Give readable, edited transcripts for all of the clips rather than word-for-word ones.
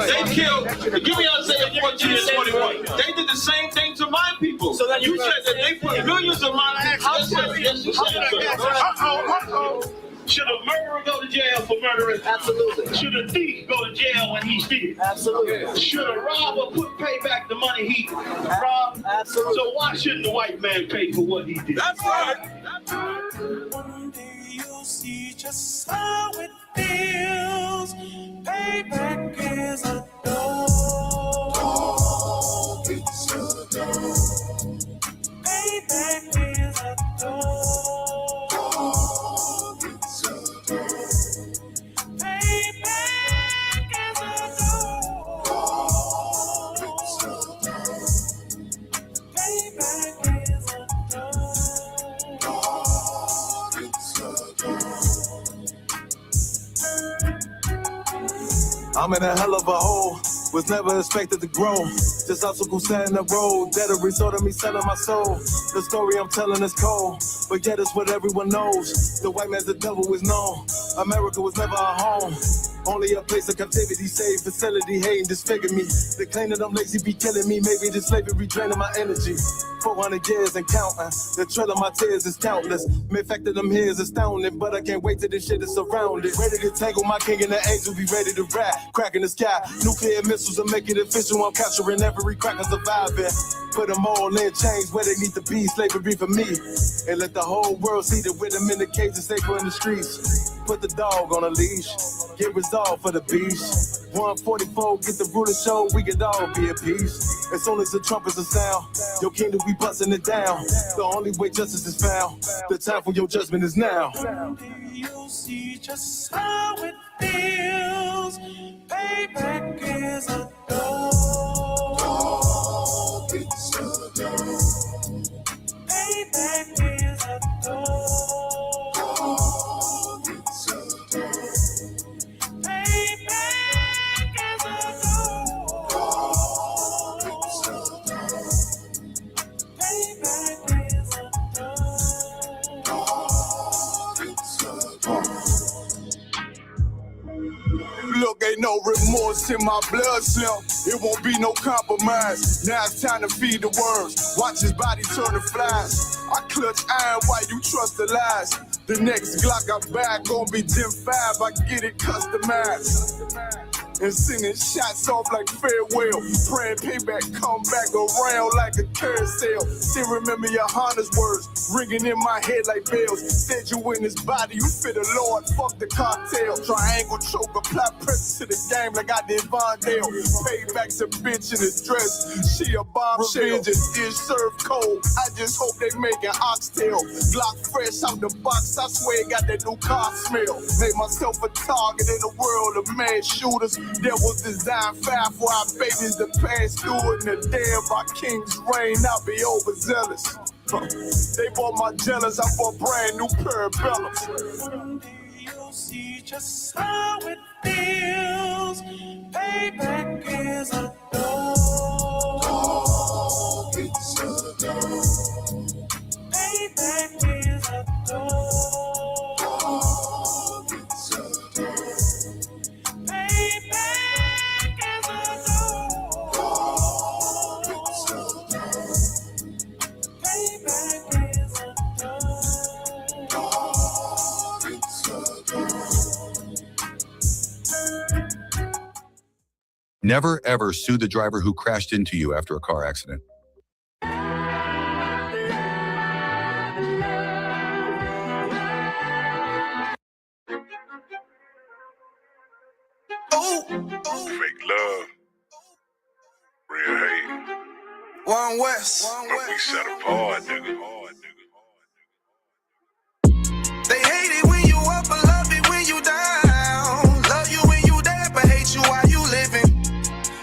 They killed, give me Isaiah 14 and 21. They did the same thing to my people. So then you said that they put millions of my actions. Yes, you said. Should a murderer go to jail for murdering? Absolutely. Should a thief go to jail when he steals? Absolutely. Should a robber pay back the money he robbed? Absolutely. So why shouldn't the white man pay for what he did? That's right. One day you'll see just how it feels. Payback is a door. It's a door. Payback is a door. I'm in a hell of a hole, was never expected to grow. Just obstacles set in the road, that a result of me selling my soul. The story I'm telling is cold, but yet it's what everyone knows. The white man's the devil is known. America was never our home. Only a place of captivity, safe facility, hating, disfigure me. They claim that I'm lazy, be killing me. Maybe this slavery draining my energy. 400 years and counting. The trail of my tears is countless. The fact that I'm here is astounding, but I can't wait till this shit is surrounded. Ready to tangle my king and the angel, be ready to rap. Cracking the sky, nuclear missiles will make it official. I'm capturing every cracker surviving. Put them all in chains where they need to be. Slavery for me. And let the whole world see that with them in the cage and safer in the streets. Put the dog on a leash. Get resolved for the beast. 144, get the ruler show, we could all be at peace. As soon as the trumpets are sound, your kingdom we busting it down. The only way justice is found, the time for your judgment is now. You'll see just how it feels. Payback is a door. It's a door. Payback is a door. Look, ain't no remorse in my blood slim. It won't be no compromise. Now it's time to feed the worms. Watch his body turn to flies. I clutch iron while you trust the lies. The next Glock I buy gon' be Gen 5. I get it customized. And singing shots off like farewell. Praying payback come back around like a carousel. Still remember your Honda's words ringing in my head like bells. Said you in his body, you fit the Lord, fuck the cocktail. Triangle choke, apply pressure to the game like I did Vondale. Payback's a bitch in a dress, she a bombshell. Revenge is served cold, I just hope they making oxtail. Glock fresh out the box, I swear it got that new car smell. Made myself a target in the world of mad shooters. There was designed fire for our babies to pass through in the day of our king's reign. I'll be overzealous. They bought my jealous, I bought brand new parabellums. One day you'll see just how it feels. Payback is a door. It's a door. Payback is a door. Never, ever sue the driver who crashed into you after a car accident. Fake love, real hate. One West. But we set apart, nigga. They hate it when you up, but love it when you down. Love you when you dead, but hate you while you living.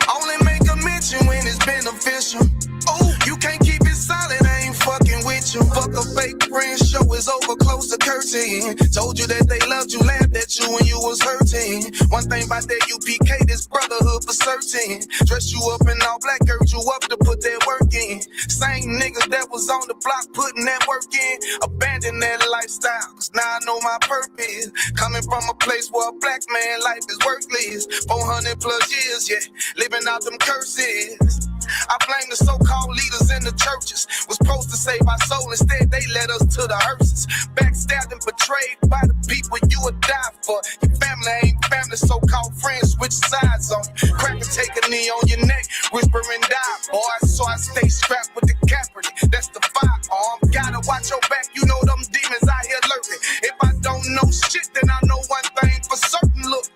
Only make a mention when it's beneficial. Oh, you can't keep it solid, I ain't fucking with you. Fuck a fake friend, show it was over close to cursing. Told you that they loved you, laughed at you when you was hurting. One thing about that UPK, this brotherhood for certain. Dress you up in all black, urge you up to put that work in. Same niggas that was on the block putting that work in. Abandon that lifestyle, cause now I know my purpose. Coming from a place where a black man life is worthless. 400 plus years, yeah, living out them curses. I blame the so-called leaders in the churches. Was supposed to save our soul, instead they led us to the hearses. Backstabbed and betrayed by the people you would die for. Your family ain't family, so-called friends switch sides on you. Crack and take a knee on your neck, whisper and die, boy. So I stay strapped with the Kaepernick, that's the firearm. Gotta watch your back, you know them demons out here lurking. If I don't know shit, then I know one thing for certain, look.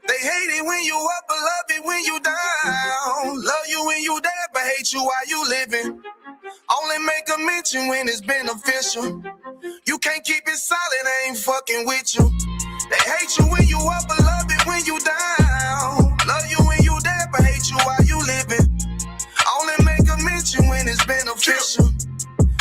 They hate it when you up, but love it when you down. Love you when you dead, but hate you while you living. Only make a mention when it's beneficial. You can't keep it solid, I ain't fucking with you. They hate you when you up, but love it when you down. Love you when you dead, but hate you while you living. Only make a mention when it's beneficial.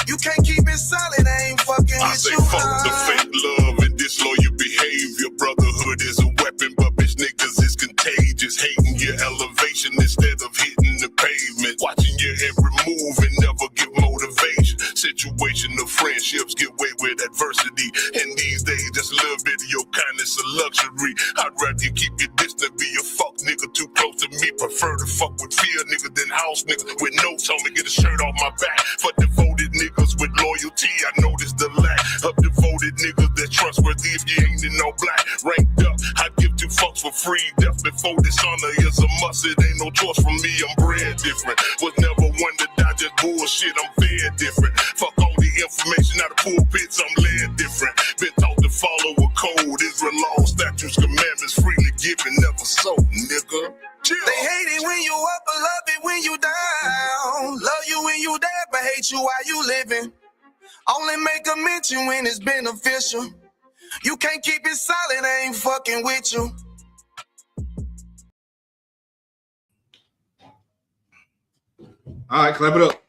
You can't keep it solid, I ain't fucking I with say you. fuck the fake love and disloyal behavior. Brotherhood is a weapon, but bitch niggas is contagious. Hating your elevation instead of hitting the pavement. Watching your every move and never give motivation. Situational friendships get way with adversity. And these days, just a little bit of your kindness a luxury. I'd rather you keep your distance, be a fuck nigga too close to me. Prefer to fuck with fear nigga than house nigga with notes on me. Get a shirt off my back for devoted niggas with loyalty. I noticed the lack of devoted niggas that's trustworthy if you ain't in no black. Ranked up, I'd give two fucks for free. Death before dishonor is a must. It ain't no choice for me, I'm bred different. Was never one to die, just bullshit, I'm fed different. Fuck all the information out of pulpits, I'm led different. Been taught to follow a code, Israel law, statutes, commandments, freely given, never sold, nigga. Chill. They hate it when you up, but love it when you down. Love you when you dead, but hate you while you living. Only make a mention when it's beneficial. You can't keep it solid, I ain't fucking with you. All right, clap it up.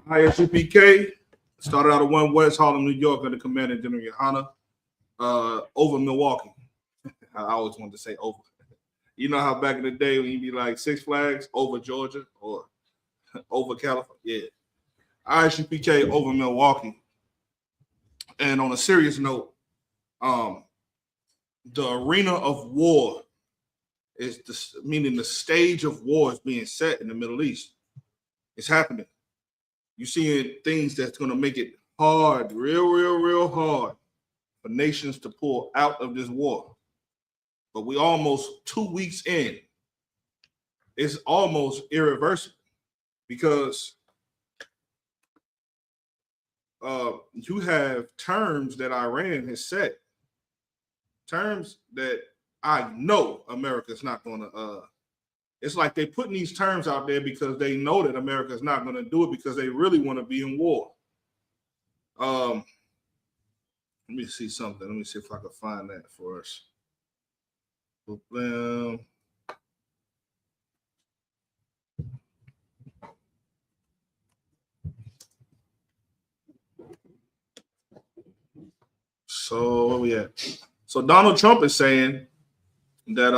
Isupk started out of 1 West Harlem, New York, under Commander General Yohana, over Milwaukee. I always wanted to say over. You know how back in the day when you'd be like Six Flags over Georgia or over California? Yeah. Isupk over Milwaukee. And on a serious note, the arena of war is meaning the stage of war is being set in the Middle East. It's happening. You're seeing things that's going to make it hard, real hard for nations to pull out of this war. But we almost 2 weeks in. It's almost irreversible because you have terms that Iran has set, terms that I know America's not going to. It's like they're putting these terms out there because they know that America's not going to do it because they really want to be in war. Let me see something. Let me see if I can find that for us. So where we at? So Donald Trump is saying that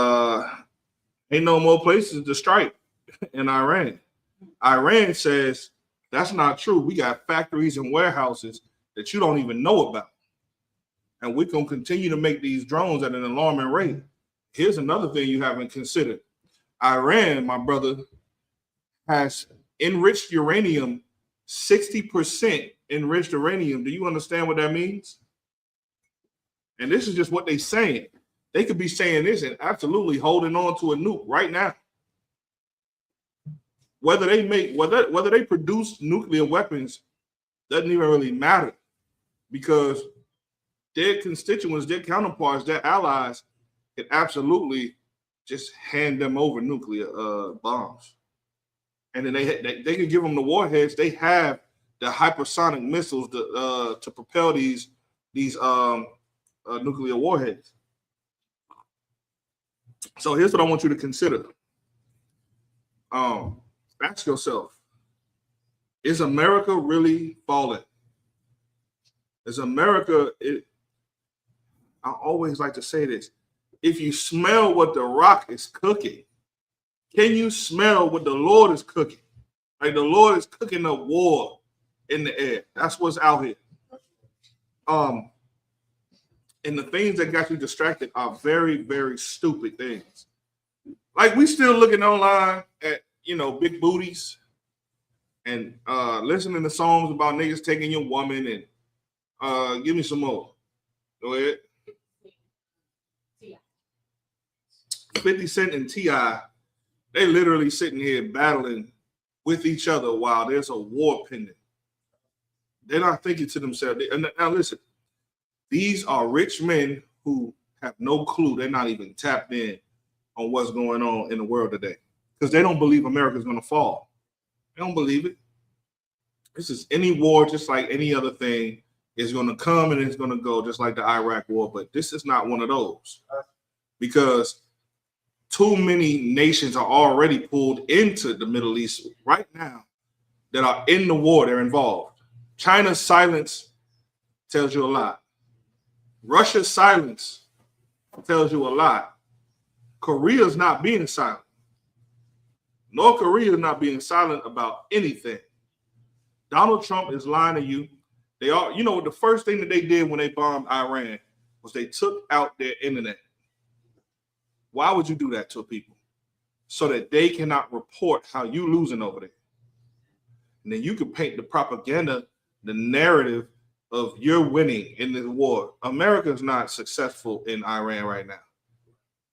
ain't no more places to strike in Iran. Iran says that's not true. We got factories and warehouses that you don't even know about. And we're going to continue to make these drones at an alarming rate. Here's another thing you haven't considered. Iran, my brother, has enriched uranium, 60% enriched uranium. Do you understand what that means? And this is just what they're saying. They could be saying this and absolutely holding on to a nuke right now. Whether they produce nuclear weapons doesn't even really matter because their constituents, their counterparts, their allies can absolutely just hand them over nuclear bombs. And then they can give them the warheads. They have the hypersonic missiles to propel these nuclear warheads. So here's what I want you to consider. Ask yourself, Is America really falling? Is America? I always like to say this. If you smell what the Rock is cooking, can you smell what the Lord is cooking? Like the Lord is cooking a war in the air. That's what's out here. And the things that got you distracted are very, very stupid things. Like we still looking online at, big booties and listening to songs about niggas taking your woman and give me some more. Go ahead. 50 Cent and T.I., they literally sitting here battling with each other while there's a war pending. They're not thinking to themselves. Now listen, these are rich men who have no clue. They're not even tapped in on what's going on in the world today because they don't believe America's going to fall. They don't believe it. This is any war, just like any other thing, is going to come and it's going to go, just like the Iraq war. But this is not one of those because too many nations are already pulled into the Middle East right now that are in the war. They're involved. China's silence tells you a lot. Russia's silence tells you a lot. Korea's not being silent. North Korea is not being silent about anything. Donald Trump is lying to you. They are, the first thing that they did when they bombed Iran was they took out their internet. Why would you do that to people? So that they cannot report how you losing over there. And then you can paint the propaganda, the narrative of you're winning in this war. America's not successful in Iran right now.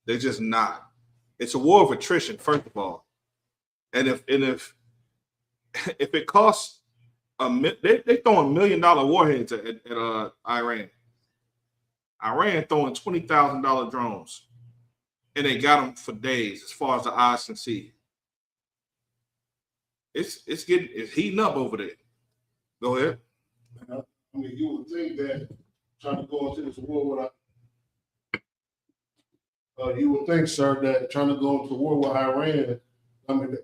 They're just not. It's a war of attrition, first of all. And if it costs they throwing $1 million warheads at Iran. Iran throwing $20,000 drones. And they got them for days, as far as the eyes can see. It's heating up over there. Go ahead. I mean, you would think that trying to go into this war with you would think, sir, that trying to go into war with Iran. I mean,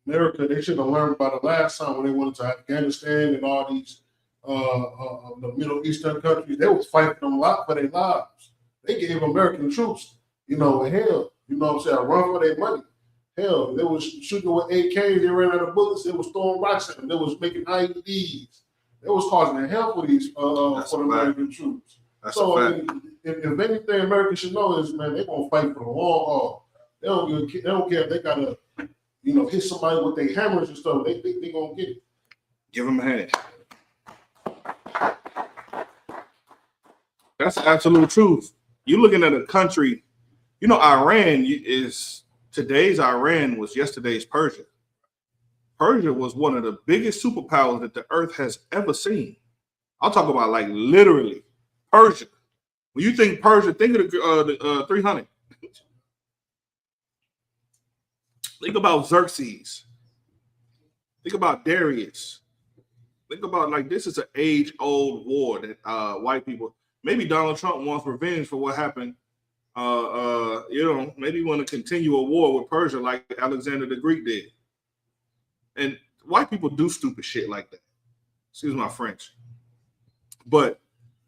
America, they should have learned about the last time when they went to Afghanistan and all these the Middle Eastern countries. They was fighting them a lot for their lives. They gave American troops, hell, what I'm saying, a run for their money. Hell, they was shooting with AKs, they ran out of bullets, they was throwing rocks at them, they was making IEDs. They was causing the hell for these for the American troops. That's so I mean, if anything America should know is, man, they're gonna fight for the long haul. They don't care if they gotta, hit somebody with their hammers and stuff, they think they're gonna get it. Give them a hand. That's the absolute truth. You're looking at a country, Iran today's Iran was yesterday's Persia. Persia was one of the biggest superpowers that the earth has ever seen. I'll talk about like literally Persia. When you think Persia, think of the 300. Think about Xerxes. Think about Darius. Think about this is an age-old war that white people. Maybe Donald Trump wants revenge for what happened. Maybe want to continue a war with Persia like Alexander the Greek did. And white people do stupid shit like that. Excuse my French. But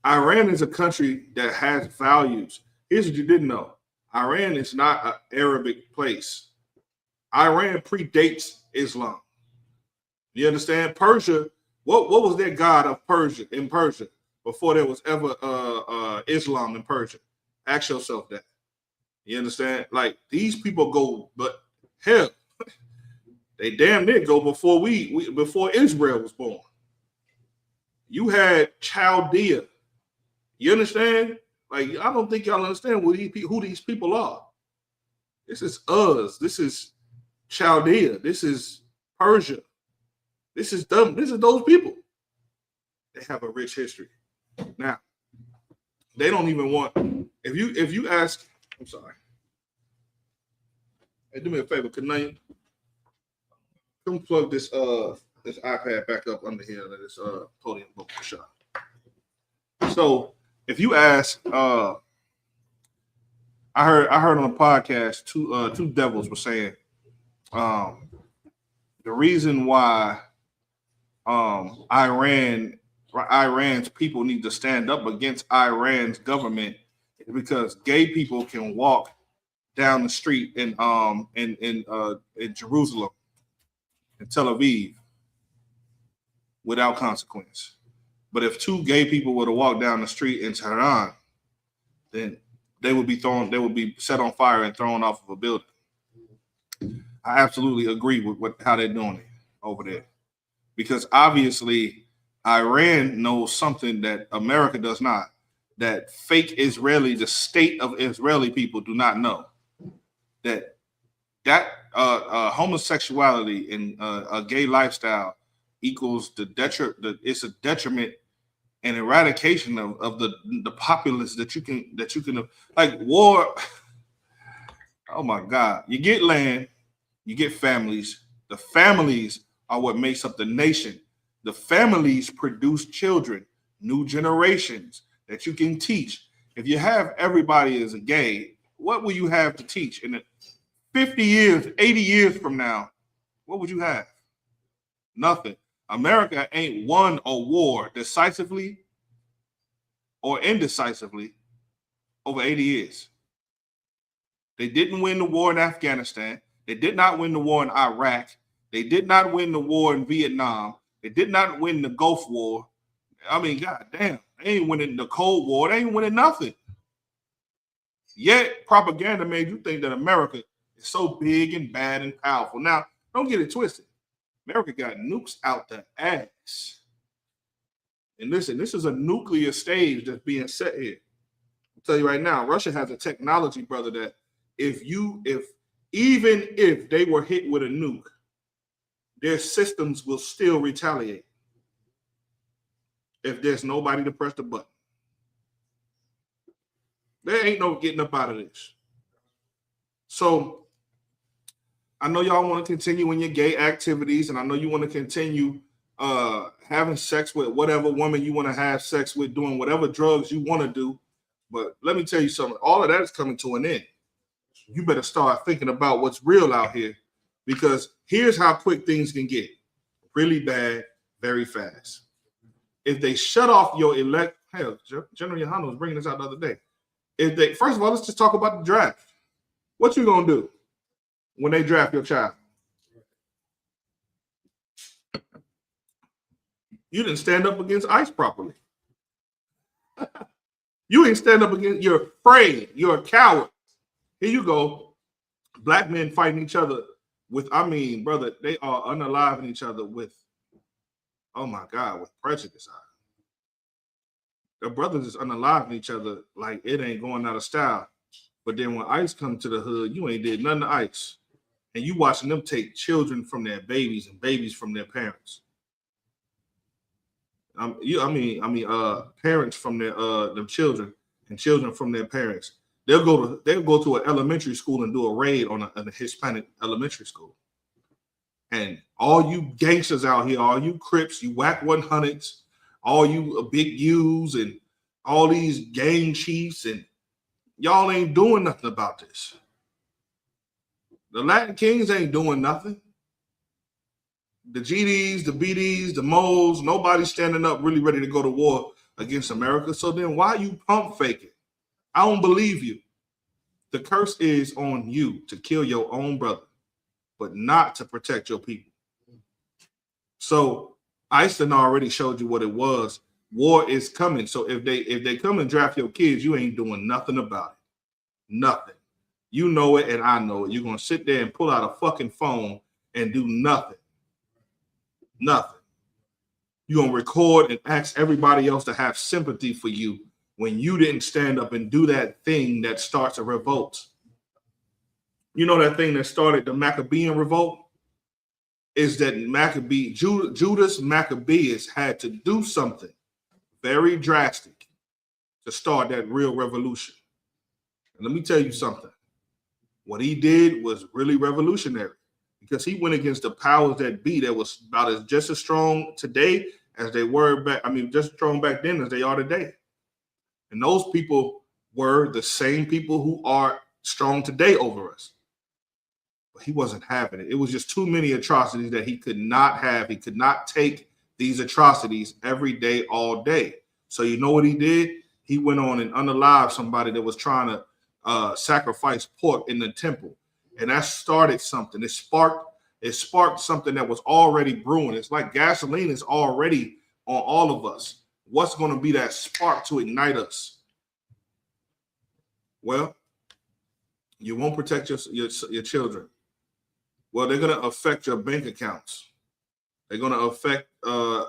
Iran is a country that has values. Here's what you didn't know. Iran is not an Arabic place. Iran predates Islam. You understand? Persia, what was their god of Persia in Persia before there was ever Islam in Persia? Ask yourself that. You understand? Like these people go, but hell, they damn near go before before Israel was born. You had Chaldea. You understand? Like I don't think y'all understand who these people are. This is us. This is Chaldea. This is Persia. This is them. This is those people. They have a rich history. Now, they don't even want. If you ask, I'm sorry. Hey, do me a favor, can I come plug this iPad back up under here to this podium book shot. So if you ask, I heard on a podcast two devils were saying the reason why Iran's people need to stand up against Iran's government is because gay people can walk down the street in Jerusalem, in Tel Aviv, without consequence. But if two gay people were to walk down the street in Tehran, then they would be set on fire and thrown off of a building. I absolutely agree with how they're doing it over there. Because obviously Iran knows something that America does not, that fake Israeli, the state of Israeli people do not know. That homosexuality and a gay lifestyle equals it's a detriment and eradication of the populace that you can like war. Oh my God. You get land, you get families. The families are what makes up the nation. The families produce children, new generations that you can teach. If you have everybody as a gay, what will you have to teach in 50 years, 80 years from now? What would you have? Nothing. America ain't won a war decisively or indecisively over 80 years. They didn't win the war in Afghanistan. They did not win the war in Iraq. They did not win the war in Vietnam. They did not win the Gulf War. I mean, God damn, they ain't winning the Cold War. They ain't winning nothing. Yet propaganda made you think that America is so big and bad and powerful. Now, don't get it twisted. America got nukes out the ass. And listen, this is a nuclear stage that's being set here. I'll tell you right now, Russia has a technology, brother, that even if they were hit with a nuke, their systems will still retaliate if there's nobody to press the button. There ain't no getting up out of this. So I know y'all want to continue in your gay activities, and I know you want to continue having sex with whatever woman you want to have sex with, doing whatever drugs you want to do. But let me tell you something. All of that is coming to an end. You better start thinking about what's real out here, because here's how quick things can get. Really bad, very fast. If they shut off your hell, General Yohana was bringing this out the other day. First of all, let's just talk about the draft. What you gonna do when they draft your child? You didn't stand up against ICE properly. You ain't stand up against. You're afraid. You're a coward. Here you go. Black men fighting each other with, I mean, brother, they are unaliving each other with, oh my God, with prejudice. The brothers is unaliving each other like it ain't going out of style. But then when ICE come to the hood, you ain't did nothing to ICE. And you watching them take children from their babies and babies from their parents. Parents from their them children and children from their parents. They'll go to an elementary school and do a raid on a Hispanic elementary school. And all you gangsters out here, all you Crips, you whack 100s, all you big U's and all these gang chiefs, and y'all ain't doing nothing about this. The Latin Kings ain't doing nothing. The GDs, the BDs, the Moles, nobody's standing up really ready to go to war against America. So then why you pump faking? I don't believe you. The curse is on you to kill your own brother, but not to protect your people. So ICE already showed you what it was. War is coming. So if they come and draft your kids, you ain't doing nothing about it. Nothing. You know it and I know it. You're going to sit there and pull out a fucking phone and do nothing. Nothing. You're going to record and ask everybody else to have sympathy for you when you didn't stand up and do that thing that starts a revolt. You know that thing that started the Maccabean revolt? Is that Judas Maccabeus had to do something very drastic to start that real revolution. And let me tell you something. What he did was really revolutionary, because he went against the powers that be that was about just as strong today as they were just strong back then as they are today. And those people were the same people who are strong today over us. But he wasn't having it. It was just too many atrocities that he could not have. He could not take these atrocities every day, all day. So you know what he did? He went on and unalived somebody that was trying to sacrifice pork in the temple. And that started something. It sparked something that was already brewing. It's like gasoline is already on all of us. What's going to be that spark to ignite us? Well, you won't protect your children. Well, they're going to affect your bank accounts. They're going to affect the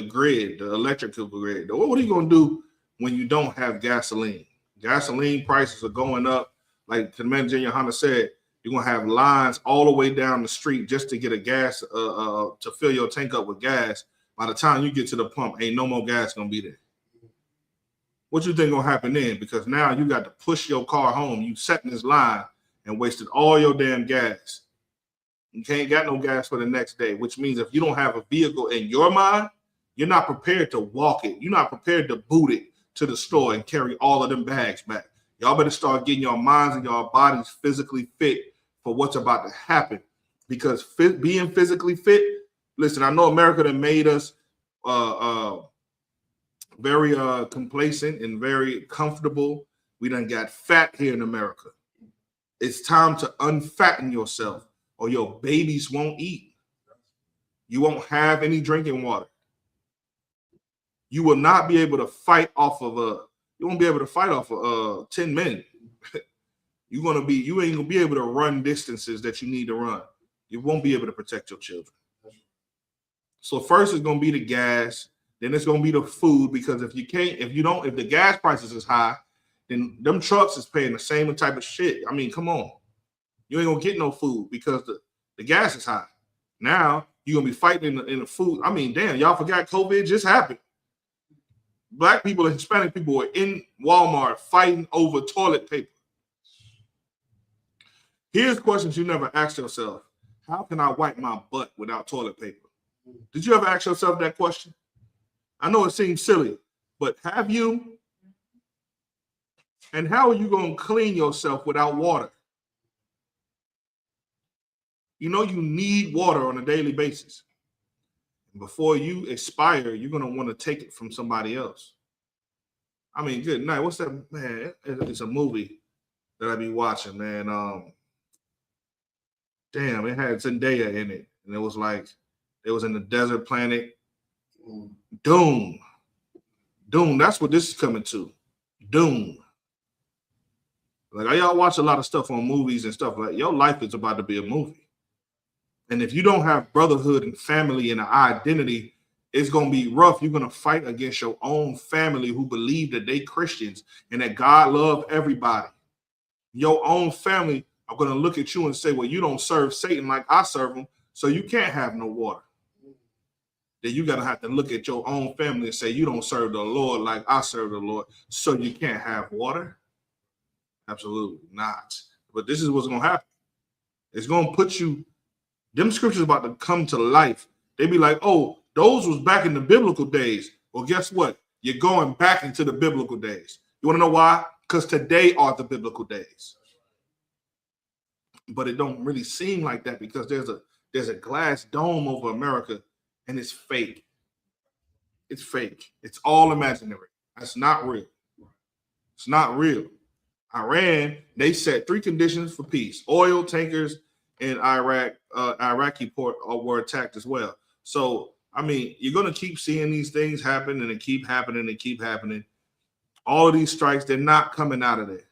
grid, the electrical grid. What are you going to do when you don't have gasoline? Gasoline prices are going up. Like Commander Junior Hunter said, you're going to have lines all the way down the street just to get a gas, to fill your tank up with gas. By the time you get to the pump, ain't no more gas going to be there. What you think going to happen then? Because now you got to push your car home. You sat in this line and wasted all your damn gas. You can't got no gas for the next day, which means if you don't have a vehicle in your mind, you're not prepared to walk it. You're not prepared to boot it to the store and carry all of them bags back. Y'all better start getting your minds and your bodies physically fit for what's about to happen. Because being physically fit, listen, I know America that made us very complacent and very comfortable. We done got fat here in America. It's time to unfatten yourself or your babies won't eat. You won't have any drinking water. You will not be able to fight off of you won't be able to fight off of 10 men. You ain't gonna be able to run distances that you need to run. You won't be able to protect your children. So first it's gonna be the gas, then it's gonna be the food, because if the gas prices is high, then them trucks is paying the same type of shit. I mean, come on. You ain't gonna get no food because the gas is high. Now you're gonna be fighting in the food. I mean, damn, y'all forgot COVID just happened. Black people and Hispanic people were in Walmart fighting over toilet paper. Here's questions you never asked yourself. How can I wipe my butt without toilet paper? Did you ever ask yourself that question? I know it seems silly, but have you? And how are you going to clean yourself without water? You know you need water on a daily basis. Before you expire, you're going to want to take it from somebody else. I mean, good night. What's that, man? It's a movie that I be watching, man. Damn, it had Zendaya in it. And it was like, it was in the desert planet. Doom. That's what this is coming to. Doom. Like, y'all watch a lot of stuff on movies and stuff. Like, your life is about to be a movie. And if you don't have brotherhood and family and an identity, it's going to be rough. You're going to fight against your own family who believe that they Christians and that God loves everybody. Your own family are going to look at you and say, well, you don't serve Satan like I serve him, so you can't have no water. Then you're going to have to look at your own family and say, you don't serve the Lord like I serve the Lord, so you can't have water? Absolutely not. But this is what's going to happen. It's going to put you, them scriptures about to come to life. They be like, oh, those was back in the biblical days. Well, guess what? You're going back into the biblical days. You want to know why? Because today are the biblical days. But it don't really seem like that because there's a glass dome over America and it's fake. It's fake. It's all imaginary. That's not real. It's not real. Iran, they set 3 conditions for peace. Oil tankers in Iraqi port were attacked as well. So, I mean, you're going to keep seeing these things happen and keep happening and keep happening. All of these strikes, they're not coming out of there.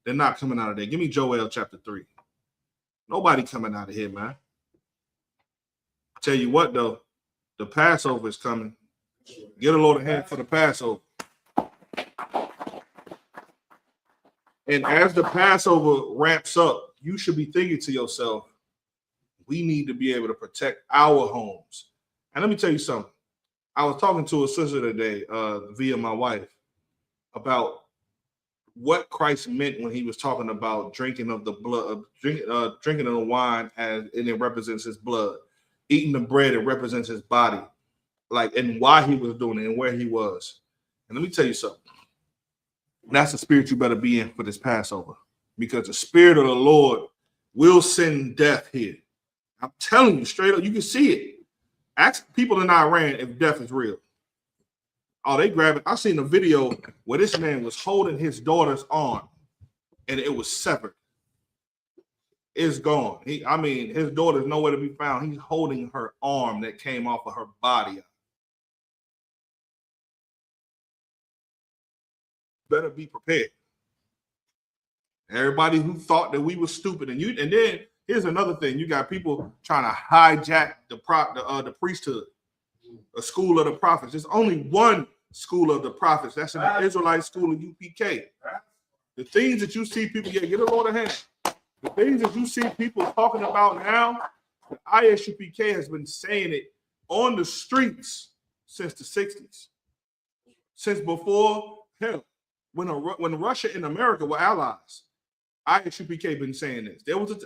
They're not coming out of there. Give me Joel chapter 3. Nobody coming out of here, man. Tell you what, though, the Passover is coming. Get a load of hand for the Passover. And as the Passover ramps up, you should be thinking to yourself, we need to be able to protect our homes. And let me tell you something. I was talking to a sister today via my wife about what Christ meant when he was talking about drinking of the blood, drinking of the wine, and it represents his blood. Eating the bread, it represents his body. Like, and why he was doing it and where he was. And let me tell you something. That's the spirit you better be in for this Passover, because the spirit of the Lord will send death here. I'm telling you straight up, you can see it. Ask people in Iran if death is real. Oh, they grab it. I seen a video where this man was holding his daughter's arm and it was severed. It's gone. His daughter's nowhere to be found. He's holding her arm that came off of her body. Better be prepared. Everybody who thought that we were stupid, and then here's another thing: you got people trying to hijack the priesthood, a school of the prophets. There's only one school of the prophets. That's in the Israelite school of UPK. The things that you see people get a Lord of hand. The things that you see people talking about now, the ISUPK has been saying it on the streets since the 60s, since before hell, when Russia and America were allies. ISUPK been saying this.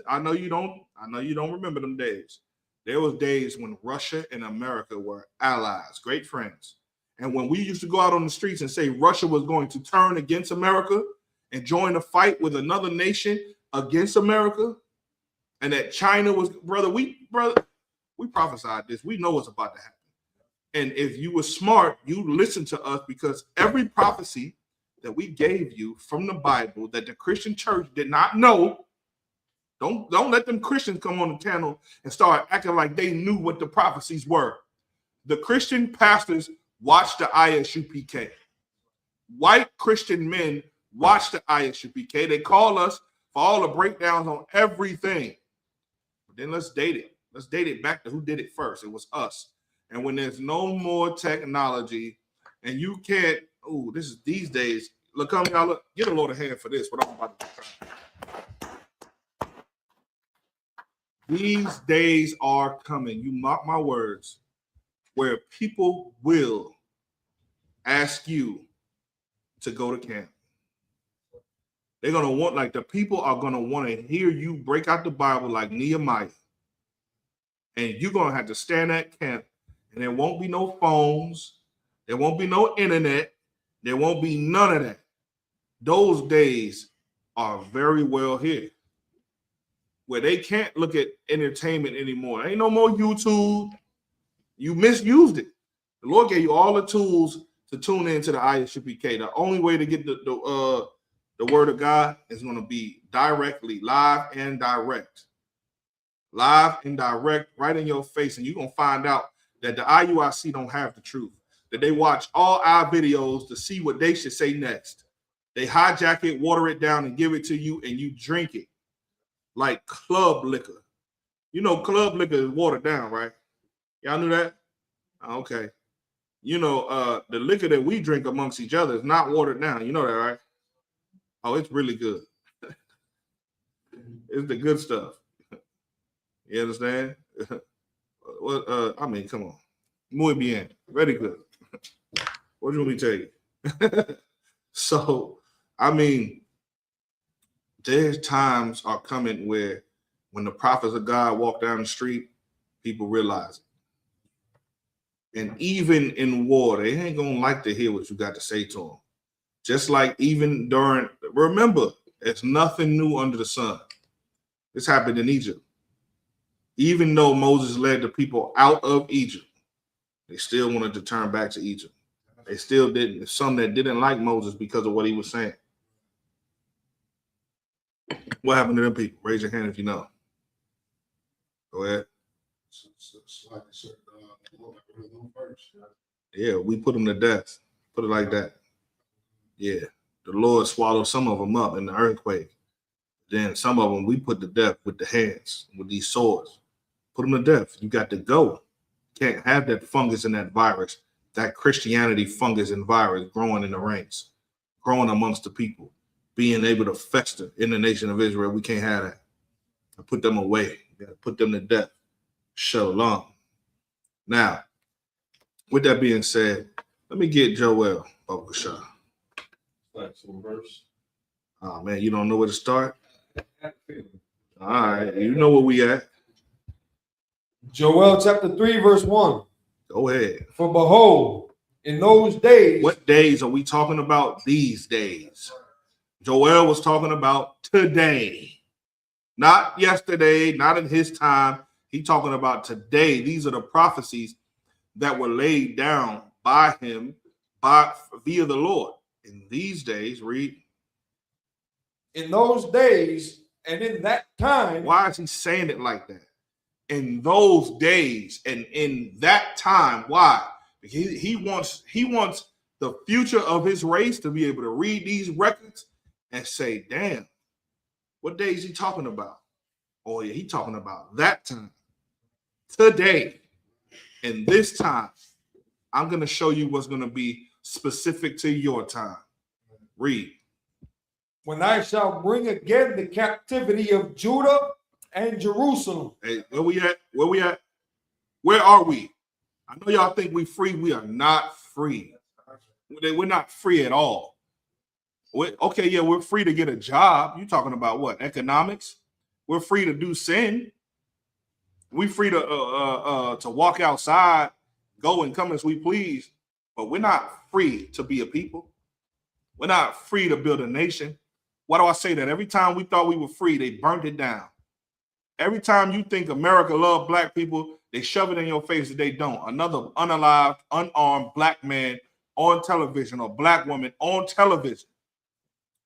I know you don't remember them days. There was days when Russia and America were allies, great friends. And when we used to go out on the streets and say Russia was going to turn against America and join a fight with another nation against America, and that China was, we prophesied this. We know what's about to happen. And if you were smart, you listened to us, because every prophecy that we gave you from the Bible that the Christian church did not know, don't let them Christians come on the channel and start acting like they knew what the prophecies were. The Christian pastors watched the ISUPK. White Christian men watch the ISUPK. They call us for all the breakdowns on everything. But then let's date it. Let's date it back to who did it first. It was us. And when there's no more technology and you can't, this is these days. Look, come y'all, look, get a load of hand for this. What I'm about to try. These days are coming. You mark my words, where people will ask you to go to camp. They're going to want, like, the people are going to want to hear you break out the Bible like Nehemiah. And you're going to have to stand at camp, and there won't be no phones. There won't be no internet. There won't be none of that. Those days are very well here, where they can't look at entertainment anymore. Ain't no more YouTube. You misused it. The Lord gave you all the tools to tune into the ISUPK. The only way to get the word of God is going to be directly, live and direct. Live and direct, right in your face. And you're going to find out that the IUIC don't have the truth. That they watch all our videos to see what they should say next. They hijack it, water it down, and give it to you, and you drink it like club liquor. You know, club liquor is watered down, right? Y'all knew that? Okay. You know, the liquor that we drink amongst each other is not watered down. You know that, right? Oh, it's really good. It's the good stuff. You understand? Well, come on. Muy bien. Very good. What do you want me to tell you? So, there's times are coming where when the prophets of God walk down the street, people realize it. And even in war, they ain't going to like to hear what you got to say to them. Just like even remember, it's nothing new under the sun. This happened in Egypt. Even though Moses led the people out of Egypt, they still wanted to turn back to Egypt. They still didn't. There's some that didn't like Moses because of what he was saying. What happened to them people? Raise your hand if you know. Go ahead. Yeah, we put them to death. Put it like that. Yeah, the Lord swallowed some of them up in the earthquake. Then some of them we put to death with the hands, with these swords. Put them to death. You got to go. Can't have that fungus and that virus, that Christianity fungus and virus growing in the ranks, growing amongst the people, being able to fester in the nation of Israel. We can't have that. I put them away. You got to put them to death. Shalom. Now, with that being said, let me get Joel Babakasha. Oh man, you don't know where to start? All right, you know where we at. Joel chapter 3, verse 1. Go ahead. For behold, in those days. What days are we talking about these days? Joel was talking about today. Not yesterday, not in his time. He's talking about today. These are the prophecies that were laid down by him via the Lord. In these days, read. In those days and in that time. Why is he saying it like that? In those days and in that time. Why? Because he wants the future of his race to be able to read these records and say, damn, what day is he talking about? Oh, yeah, he's talking about that time. Today, in this time, I'm going to show you what's going to be specific to your time. Read. When I shall bring again the captivity of Judah and Jerusalem. Hey, where we at? Where we at? Where are we? I know y'all think we free. We are not free. We're not free at all. Okay, yeah, we're free to get a job. You talking about what? Economics? We're free to do sin. We're free to walk outside, go and come as we please. But we're not free to be a people. We're not free to build a nation. Why do I say that? Every time we thought we were free, they burnt it down. Every time you think America loves black people, they shove it in your face that they don't. Another unalived, unarmed black man on television or black woman on television.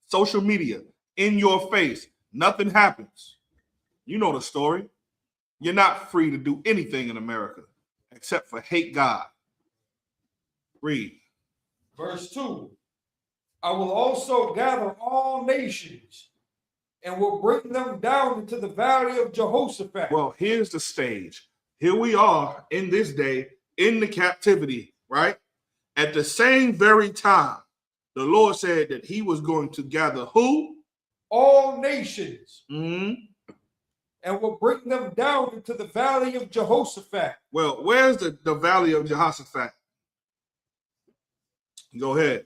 Social media, in your face. Nothing happens. You know the story. You're not free to do anything in America except for hate God. Read. Verse 2. I will also gather all nations and will bring them down into the valley of Jehoshaphat. Well, here's the stage. Here we are in this day in the captivity, right? At the same very time, the Lord said that he was going to gather who? All nations. Mm-hmm. And will bring them down into the valley of Jehoshaphat. Well, where's the valley of Jehoshaphat? Go ahead.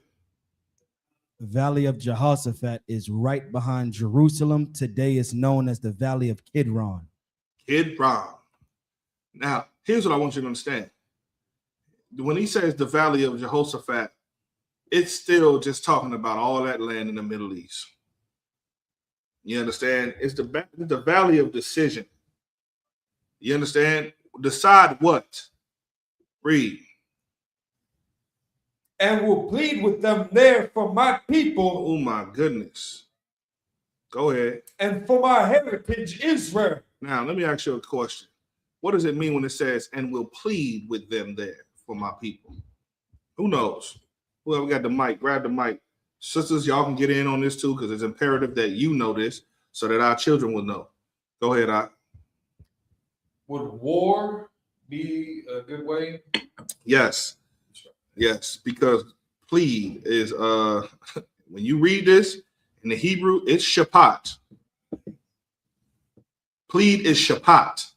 The valley of Jehoshaphat is right behind Jerusalem. Today is known as the valley of Kidron. Kidron. Now, here's what I want you to understand. When he says the valley of Jehoshaphat, it's still just talking about all that land in the Middle East. You understand? It's the valley of decision. You understand? Decide what? Read. And will plead with them there for my people. Oh my goodness. Go ahead. And for my heritage, Israel. Now, let me ask you a question. What does it mean when it says, and will plead with them there for my people? Who knows? Whoever got the mic, grab the mic. Sisters, y'all can get in on this too, because it's imperative that you know this so that our children will know. Go ahead, I. Would war be a good way? Yes. Yes, because plead is when you read this in the Hebrew, it's shapat. Plead is shapat.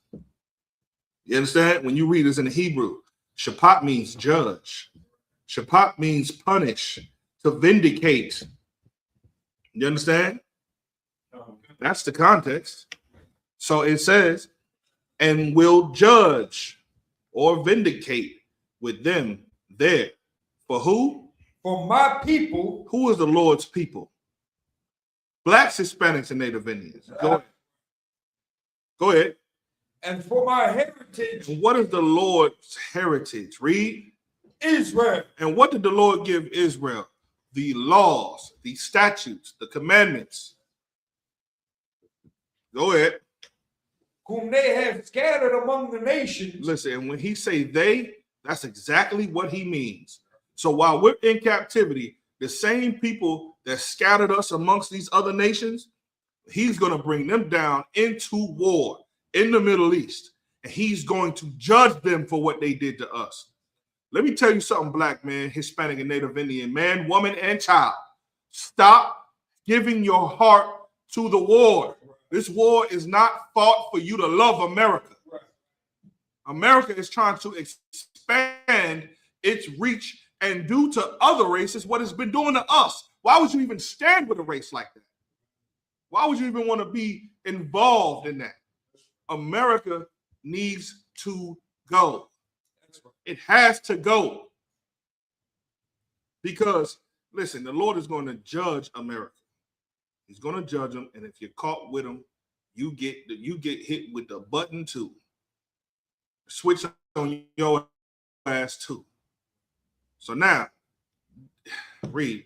You understand? When you read this in the Hebrew, shapat means judge. Shapat means punish, to vindicate. You understand? That's the context. So it says, and will judge or vindicate with them there. For who? For my people. Who is the Lord's people? Blacks, Hispanics, and Native Indians. Go ahead. Go ahead. And for my heritage. And what is the Lord's heritage? Read. Israel. And what did the Lord give Israel? The laws, the statutes, the commandments. Go ahead. Whom they have scattered among the nations. Listen, and when he say they, that's exactly what he means. So while we're in captivity, the same people that scattered us amongst these other nations, he's going to bring them down into war in the Middle East. And he's going to judge them for what they did to us. Let me tell you something, black man, Hispanic and Native Indian, man, woman, and child. Stop giving your heart to the war. This war is not fought for you to love America. America is trying to expand its reach and do to other races what it's been doing to us. Why would you even stand with a race like that? Why would you even want to be involved in that? America needs to go. It has to go. Because, listen, the Lord is going to judge America. He's going to judge them, and if you're caught with them, you get hit with the button too. switch on your ass too. So now, read.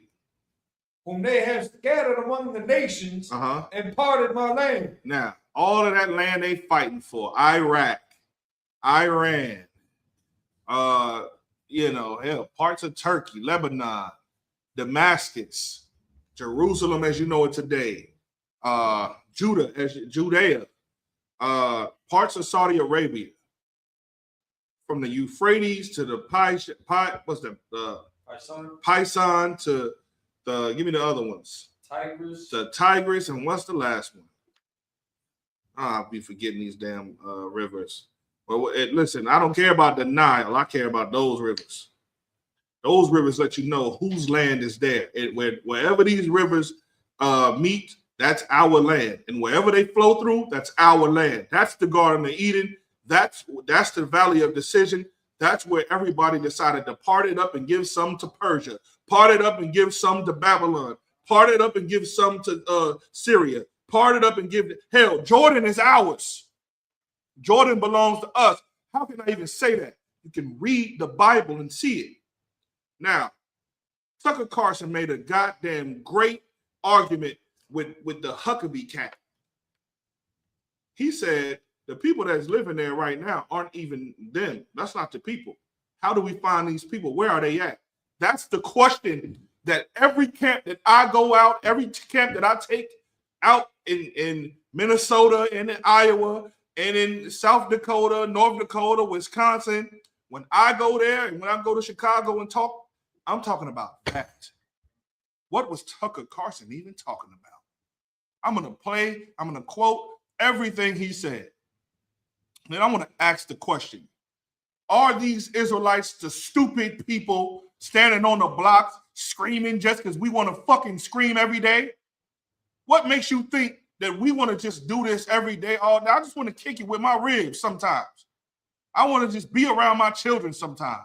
Whom they have scattered among the nations and parted my land. Now, all of that land they fighting for, Iraq, Iran, hell, parts of Turkey, Lebanon, Damascus, Jerusalem as you know it today, Judea, parts of Saudi Arabia, from the Euphrates to the Pison to the, give me the other ones. Tigris. The Tigris, and what's the last one? I'll be forgetting these damn rivers. But listen, I don't care about the Nile. I care about those rivers. Those rivers let you know whose land is there. Wherever these rivers meet, that's our land. And wherever they flow through, that's our land. That's the Garden of Eden. That's the Valley of Decision. That's where everybody decided to part it up and give some to Persia, part it up and give some to Babylon, part it up and give some to Syria, part it up and give hell. Jordan is ours. Jordan belongs to us. How can I even say that? You can read the Bible and see it. Now, Tucker Carlson made a goddamn great argument with the Huckabee cat. He said the people that's living there right now aren't even them. That's not the people. How do we find these people? Where are they at? That's the question that every camp that I go out, every camp that I take out in Minnesota and in Iowa and in South Dakota, North Dakota, Wisconsin, when I go there and when I go to Chicago and talk, I'm talking about that. What was Tucker Carlson even talking about? I'm going to quote everything he said. Then I'm going to ask the question, are these Israelites the stupid people standing on the blocks screaming just because we want to fucking scream every day? What makes you think that we want to just do this every day all day? I just want to kick it with my ribs sometimes. I want to just be around my children sometimes.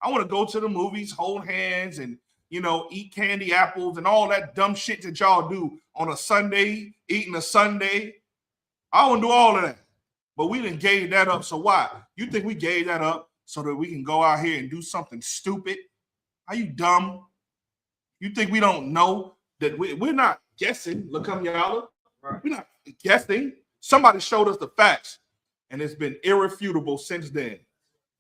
I want to go to the movies, hold hands, and, eat candy apples and all that dumb shit that y'all do on a Sunday, eating a Sunday. I want to do all of that. But we didn't gave that up. So why? You think we gave that up so that we can go out here and do something stupid? Are you dumb? You think we don't know that we're not guessing? Look, y'all. Right. We're not guessing. Somebody showed us the facts, and it's been irrefutable since then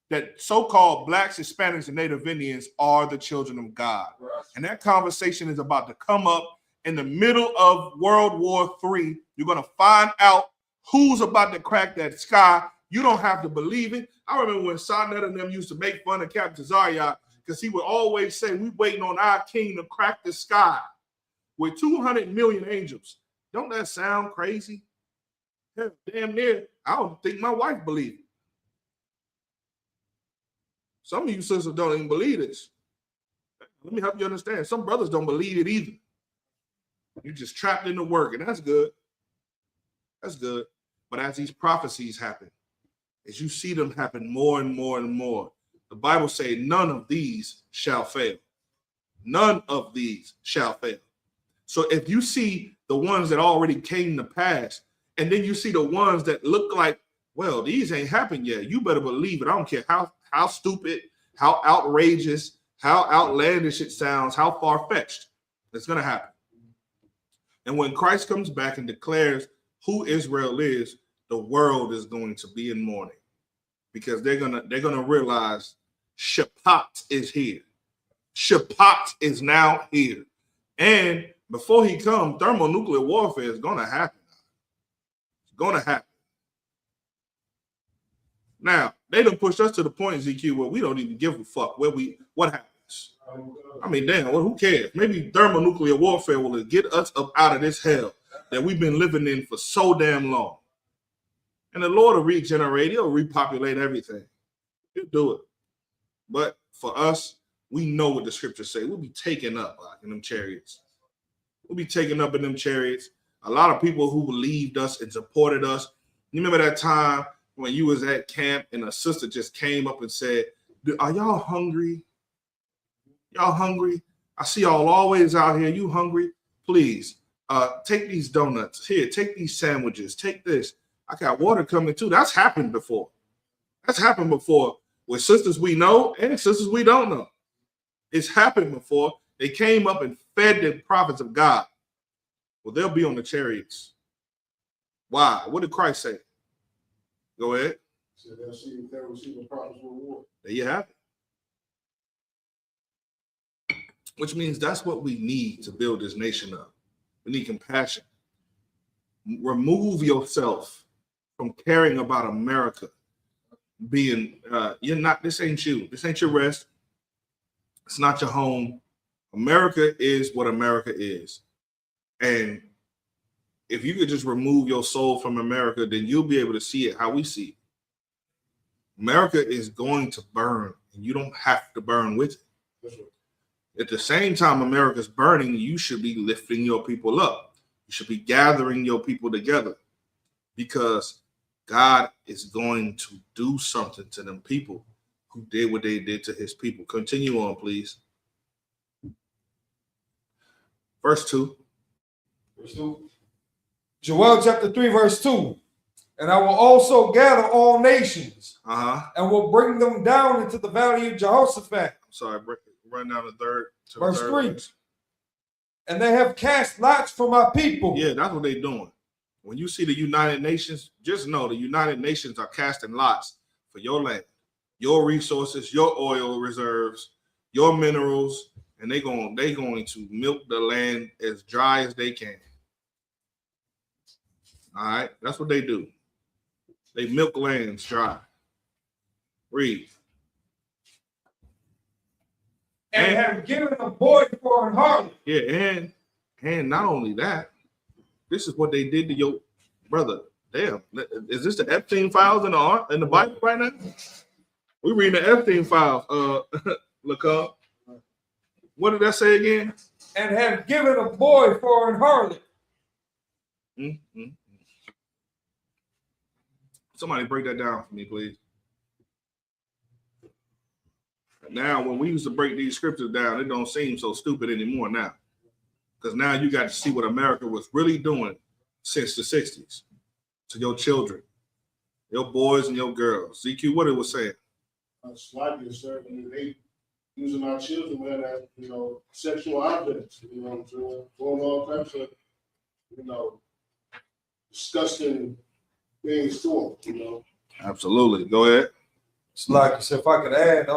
that so-called Blacks, Hispanics, and Native Indians are the children of God. Right. And that conversation is about to come up in the middle of World War III. You're going to find out who's about to crack that sky. You don't have to believe it. I remember when Sonnet and them used to make fun of Captain Zarya because he would always say, we waiting on our king to crack the sky with 200 million angels. Don't that sound crazy? Hell, damn near, I don't think my wife believed it. Some of you sisters don't even believe this. Let me help you understand. Some brothers don't believe it either. You're just trapped into work, and that's good. That's good. But as these prophecies happen, as you see them happen more and more and more, the Bible says none of these shall fail. None of these shall fail. So if you see the ones that already came to pass, and then you see the ones that look like, well, these ain't happened yet, you better believe it. I don't care how stupid, how outrageous, how outlandish it sounds, how far-fetched. It's going to happen. And when Christ comes back and declares who Israel is, the world is going to be in mourning because they're gonna realize Shabbat is here. Shabbat is now here. And before he comes, thermonuclear warfare is going to happen. It's going to happen. Now, they done pushed us to the point, ZQ, where we don't even give a fuck what happens. I mean, damn, well, who cares? Maybe thermonuclear warfare will get us up out of this hell that we've been living in for so damn long. And the Lord will regenerate, he'll repopulate everything. He'll do it. But for us, we know what the scriptures say. We'll be taken up in them chariots. We'll be taken up in them chariots. A lot of people who believed us and supported us. You remember that time when you was at camp and a sister just came up and said, are y'all hungry? Y'all hungry? I see y'all always out here. You hungry? Please, take these donuts. Here, take these sandwiches. Take this. I got water coming too. That's happened before. That's happened before with sisters we know and sisters we don't know. It's happened before. They came up and fed the prophets of God. Well, they'll be on the chariots. Why? What did Christ say? Go ahead. So they'll receive a prophet's reward. There you have it. Which means that's what we need to build this nation up. We need compassion. Remove yourself from caring about America. Being, you're not, this ain't you. This ain't your rest. It's not your home. America is what America is. And if you could just remove your soul from America, then you'll be able to see it how we see it. America is going to burn, and you don't have to burn with it. At the same time America's burning, you should be lifting your people up. You should be gathering your people together, because God is going to do something to them people who did what they did to his people. Continue on, please. Verse 2. Verse 2. Joel chapter 3, verse 2. And I will also gather all nations, and will bring them down into the valley of Jehoshaphat. I'm sorry, run down the third. Verse 3. And they have cast lots for my people. Yeah, that's what they're doing. When you see the United Nations, just know the United Nations are casting lots for your land, your resources, your oil reserves, your minerals, and they're going to milk the land as dry as they can. All right, that's what they do. They milk lands dry. Read. And have given a boy for an harlot. Yeah, and not only that, this is what they did to your brother. Damn, is this the Epstein files in the Bible right now? We reading the Epstein files. Look up. What did that say again? And have given a boy for an harlot. Mm-hmm. Somebody break that down for me, please. Now, when we used to break these scriptures down, it don't seem so stupid anymore now. Because now you got to see what America was really doing since the 60s to your children, your boys and your girls. ZQ, what it was saying? Slightly, sir. I mean, they using our children, man, as, sexual objects, what I'm saying? Doing all types of, disgusting things to them, Absolutely. Go ahead. It's like, so if I could add,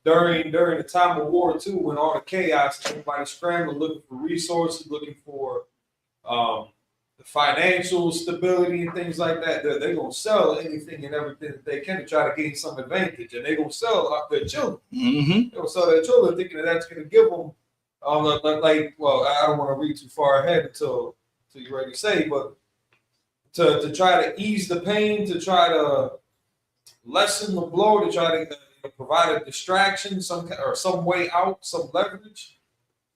during the time of War II, when all the chaos, everybody scrambling, looking for resources, looking for the financial stability and things like that, they're going to sell anything and everything that they can to try to gain some advantage, and they're going to sell their children. Mm-hmm. They're going to sell their children, thinking that that's going to give them, well, I don't want to read too far ahead until you're ready to say, but to try to ease the pain, to try to lessen the blow, to try to provide a distraction, some way out, some leverage.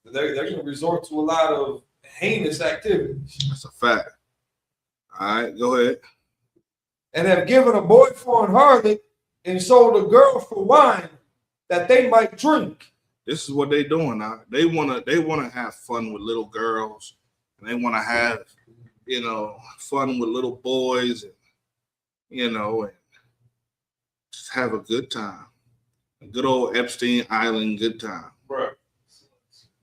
They're going to resort to a lot of heinous activities. That's a fact. All right, go ahead. And have given a boy for an harlot and sold a girl for wine that they might drink. This is what they're doing now. They wanna have fun with little girls, and they want to have fun with little boys, and and just have a good time. A good old Epstein Island good time. Right.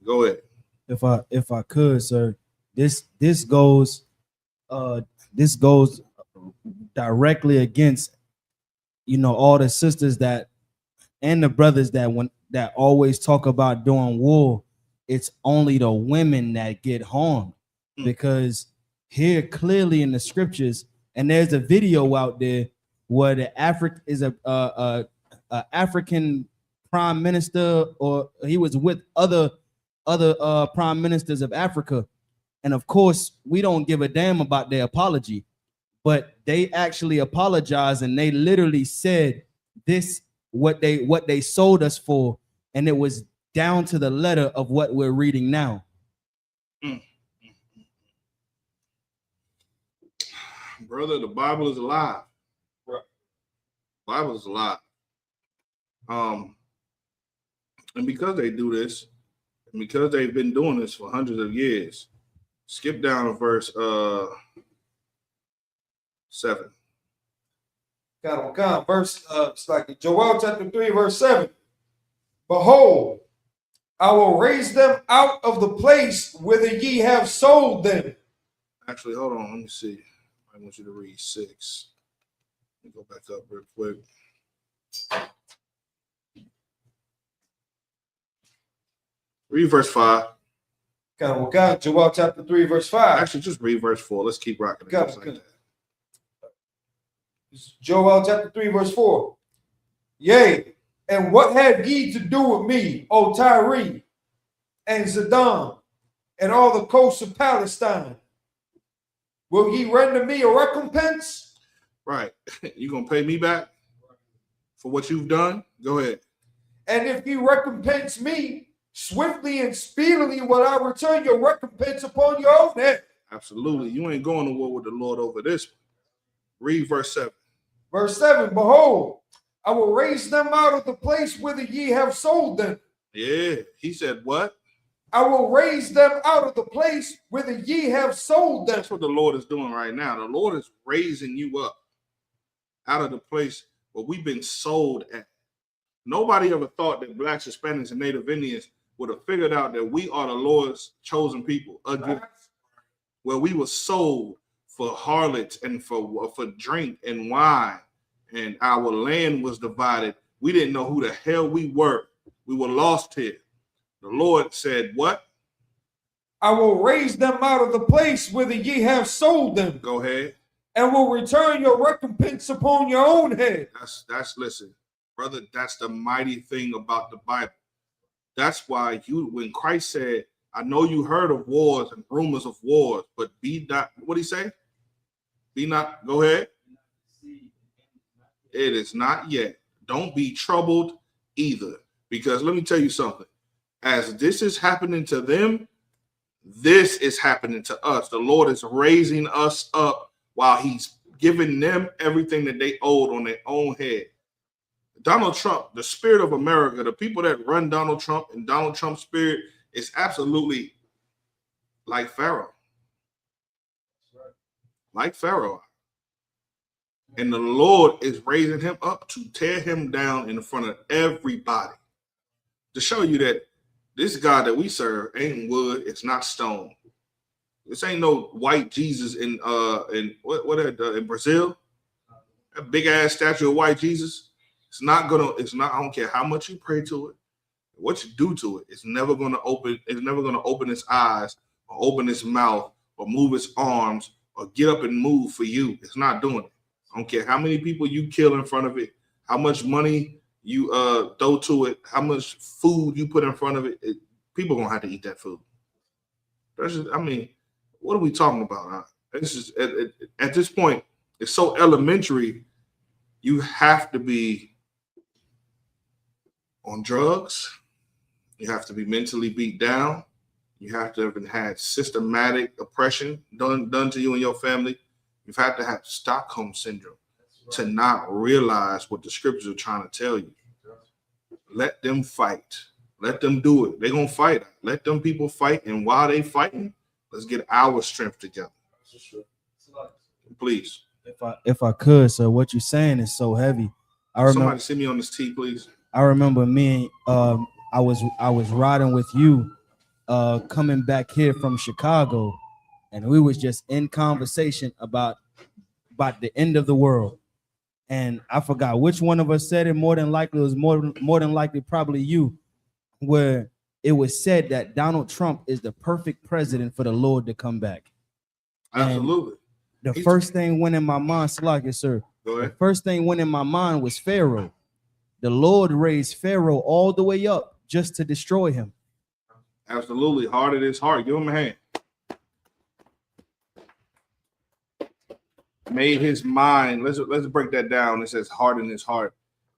Go ahead. If I could, sir, this goes directly against all the sisters that and the brothers that always talk about doing war. It's only the women that get harmed, because here clearly in the scriptures, and there's a video out there where the African prime minister, or he was with other prime ministers of Africa, and of course we don't give a damn about their apology, but they actually apologized, and they literally said this what they sold us for, and it was down to the letter of what we're reading now. Brother, the Bible is alive. Right. The Bible is alive. And because they do this, and because they've been doing this for hundreds of years, skip down to verse 7. Verse, it's like Joel chapter 3, verse 7. Behold, I will raise them out of the place whither ye have sold them. Actually, hold on. Let me see. I want you to read 6. Let me go back up real quick. Read verse 5. Joel chapter 3, verse 5. Actually, just read verse 4. Let's keep rocking. Like that. Joel chapter 3, verse 4. Yea, and what have ye to do with me, O Tyre, and Zidon, and all the coasts of Palestine? Will ye render me a recompense? Right. You gonna pay me back for what you've done? Go ahead. And if ye recompense me, swiftly and speedily will I return your recompense upon your own head. Absolutely. You ain't going to war with the Lord over this one. Read verse 7. Verse 7, behold, I will raise them out of the place whither ye have sold them. Yeah, he said what? I will raise them out of the place whither ye have sold them. That's what the Lord is doing right now. The Lord is raising you up out of the place where we've been sold at. Nobody ever thought that blacks, Hispanics, and Native Indians would have figured out that we are the Lord's chosen people again, where we were sold for harlots and for drink and wine, and our land was divided. We didn't know who the hell we were. We were lost here. The Lord said, what? I will raise them out of the place whither ye have sold them. Go ahead. And will return your recompense upon your own head. Listen, brother, that's the mighty thing about the Bible. That's why when Christ said, I know you heard of wars and rumors of wars, but be not, what did he say? Be not, go ahead. It is not yet. Don't be troubled either. Because let me tell you something. As this is happening to them, this is happening to us. The Lord is raising us up while he's giving them everything that they owed on their own head. Donald Trump, the spirit of America, the people that run Donald Trump and Donald Trump's spirit is absolutely like Pharaoh. Like Pharaoh. And the Lord is raising him up to tear him down in front of everybody. To show you that this God that we serve ain't wood, it's not stone. This ain't no white Jesus in Brazil. A big ass statue of white Jesus. It's not, I don't care how much you pray to it, what you do to it, it's never gonna open its eyes or open its mouth or move its arms or get up and move for you. It's not doing it. I don't care how many people you kill in front of it, how much money you throw to it, how much food you put in front of it, people are gonna have to eat that food. That's just, I mean, what are we talking about? This is at this point, it's so elementary. You have to be on drugs. You have to be mentally beat down. You have to have had systematic oppression done to you and your family. You've had to have Stockholm syndrome to not realize what the scriptures are trying to tell you. Let them fight. Let them do it. They're going to fight. Let them people fight. And while they fighting, let's get our strength together. Please. If I could, sir, what you're saying is so heavy. Somebody send me on this tee, please. I remember I was riding with you coming back here from Chicago, and we was just in conversation about the end of the world. And I forgot which one of us said it. More than likely, it was more than likely probably you, where it was said that Donald Trump is the perfect president for the Lord to come back. Absolutely. And the first thing went in my mind, Salaki, sir. Go ahead. The first thing went in my mind was Pharaoh. The Lord raised Pharaoh all the way up just to destroy him. Absolutely. Hard at his heart. Give him a hand. Made his mind. Let's break that down. It says hard in his heart.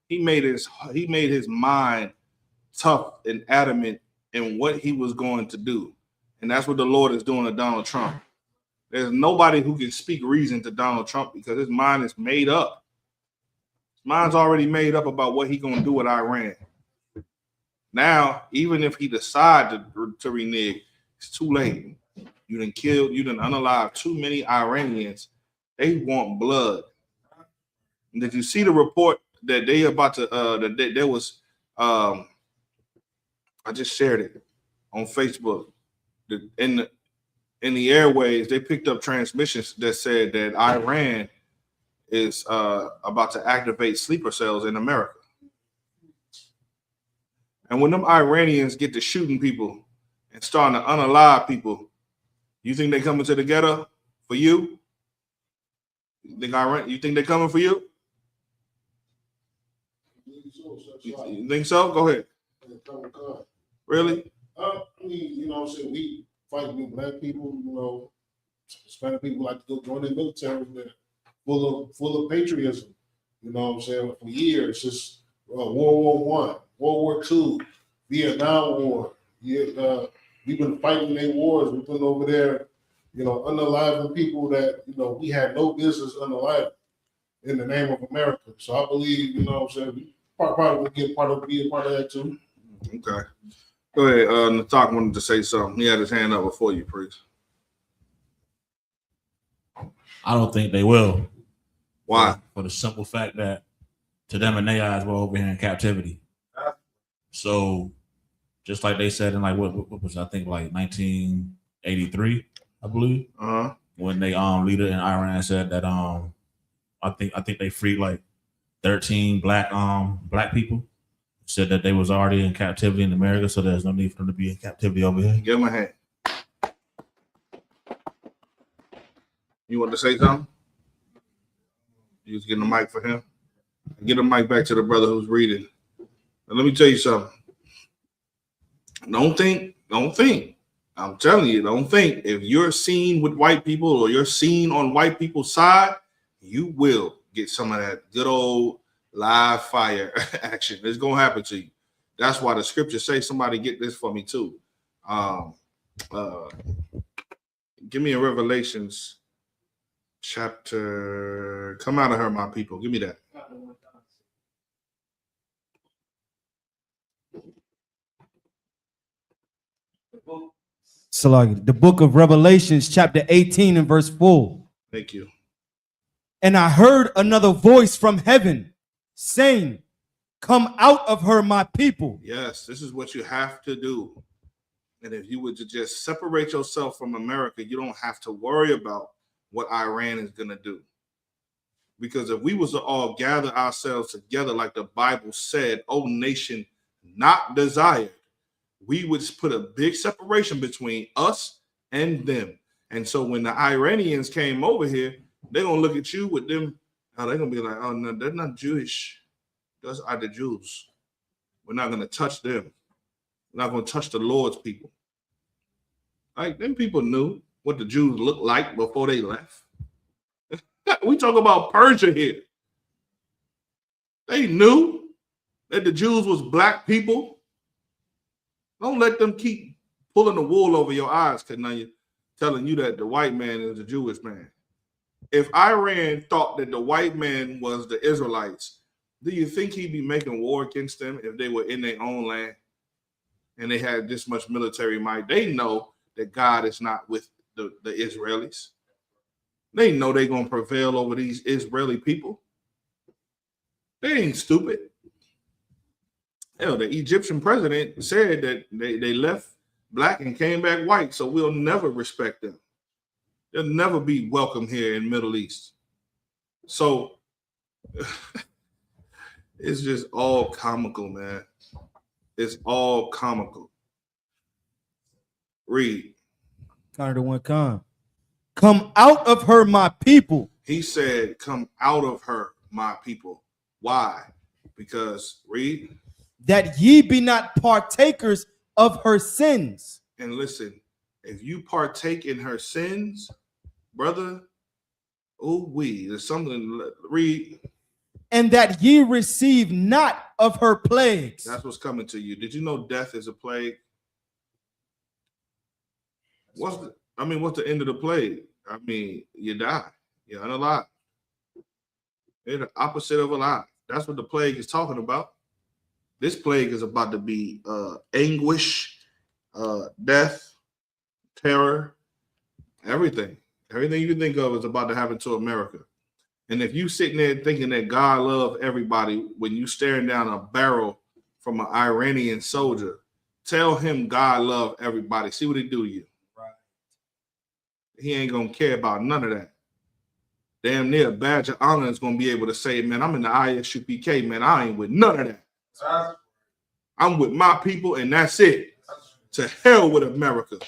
He made his mind tough and adamant in what he was going to do. And that's what the Lord is doing to Donald Trump. There's nobody who can speak reason to Donald Trump because his mind is made up. His mind's already made up about what he's going to do with Iran. Now, even if he decide to renege, it's too late. You done unalived too many Iranians. They want blood. Did you see the report that they about to that there was I just shared it on Facebook. In the airways, they picked up transmissions that said that Iran is about to activate sleeper cells in America. And when them Iranians get to shooting people and starting to unalive people, you think they coming to the ghetto for you? You think they coming for you? You think so? Go ahead. Really? I mean, you know what I'm saying? We fight with black people, you know, Hispanic people like to go join the military. They're full of patriotism. You know what I'm saying? For years, just World War I, World War II, Vietnam War. Yeah, we've been fighting their wars. We've been over there, you know, unaliving people that, you know, we had no business unaliving in the name of America. So I believe, you know what I'm saying, we probably will be a part of that too. Okay. Go ahead. Natak wanted to say something. He had his hand up before you, priest. I don't think they will. Why? For the simple fact that to them and their eyes, we're over here in captivity. So just like they said in like what was I think like 1983, I believe. When they leader in Iran said that I think they freed like 13 black people. Said that they was already in captivity in America, so there's no need for them to be in captivity over here. Give him a hand. You want to say something? You was getting the mic for him. Get the mic back to the brother who's reading. And let me tell you something. Don't think. I'm telling you, don't think. If you're seen with white people or you're seen on white people's side, you will get some of that good old live fire action. It's gonna happen to you. That's why the scriptures say, somebody get this for me too. Give me a Revelations chapter. Come out of her, my people. Give me that. Salagi, the book of Revelations, chapter 18 and verse 4. Thank you. And I heard another voice from heaven saying, come out of her, my people. Yes, this is what you have to do. And if you would just separate yourself from America, you don't have to worry about what Iran is going to do. Because if we was to all gather ourselves together like the Bible said, O nation not desired, we would put a big separation between us and them. And so when the Iranians came over here, they're going to look at you with them. They're going to be like, oh, no, they're not Jewish. Those are the Jews. We're not going to touch them. We're not going to touch the Lord's people. Like, them people knew what the Jews looked like before they left. We talk about Persia here. They knew that the Jews was black people. Don't let them keep pulling the wool over your eyes, because now you're telling you that the white man is a Jewish man. If Iran thought that the white man was the Israelites, do you think he'd be making war against them if they were in their own land and they had this much military might? They know that God is not with the Israelis. They know they're going to prevail over these Israeli people. They ain't stupid. Hell, the Egyptian president said that they left black and came back white, so we'll never respect them. They'll never be welcome here in Middle East. So it's just all comical, man. It's all comical. Read. Connor the one con. Come out of her, my people. He said, come out of her, my people. Why? Because, read. That ye be not partakers of her sins. And listen, if you partake in her sins, brother, there's something, read. And that ye receive not of her plagues. That's what's coming to you. Did you know death is a plague? What's the end of the plague? I mean, you die. You're unalive. They're the opposite of alive. That's what the plague is talking about. This plague is about to be anguish, death, terror, everything. Everything you can think of is about to happen to America. And if you sitting there thinking that God loves everybody when you staring down a barrel from an Iranian soldier, tell him God love everybody. See what he do to you. Right. He ain't gonna care about none of that. Damn near a badge of honor is gonna be able to say, man, I'm in the ISUPK, man. I ain't with none of that. I'm with my people, and that's it. To hell with America.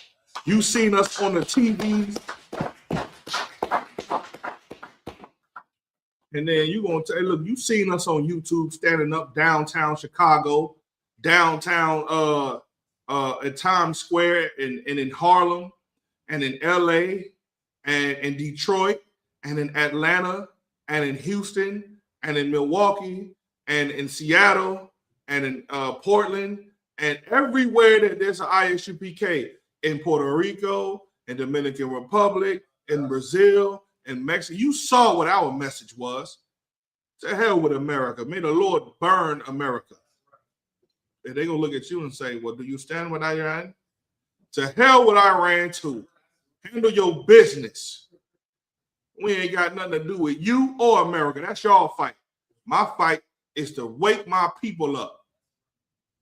You seen us on the TVs, and then you gonna say, look, you seen us on YouTube standing up downtown Chicago, downtown at Times Square, and in Harlem, and in LA, and in Detroit, and in Atlanta, and in Houston, and in Milwaukee, and in Seattle, and in Portland, and everywhere that there's an ISUPK, in Puerto Rico, in Dominican Republic, in Brazil, in Mexico. You saw what our message was. To hell with America. May the Lord burn America. And they're going to look at you and say, well, do you stand with Iran? To hell with Iran too. Handle your business. We ain't got nothing to do with you or America. That's y'all fight. My fight is to wake my people up.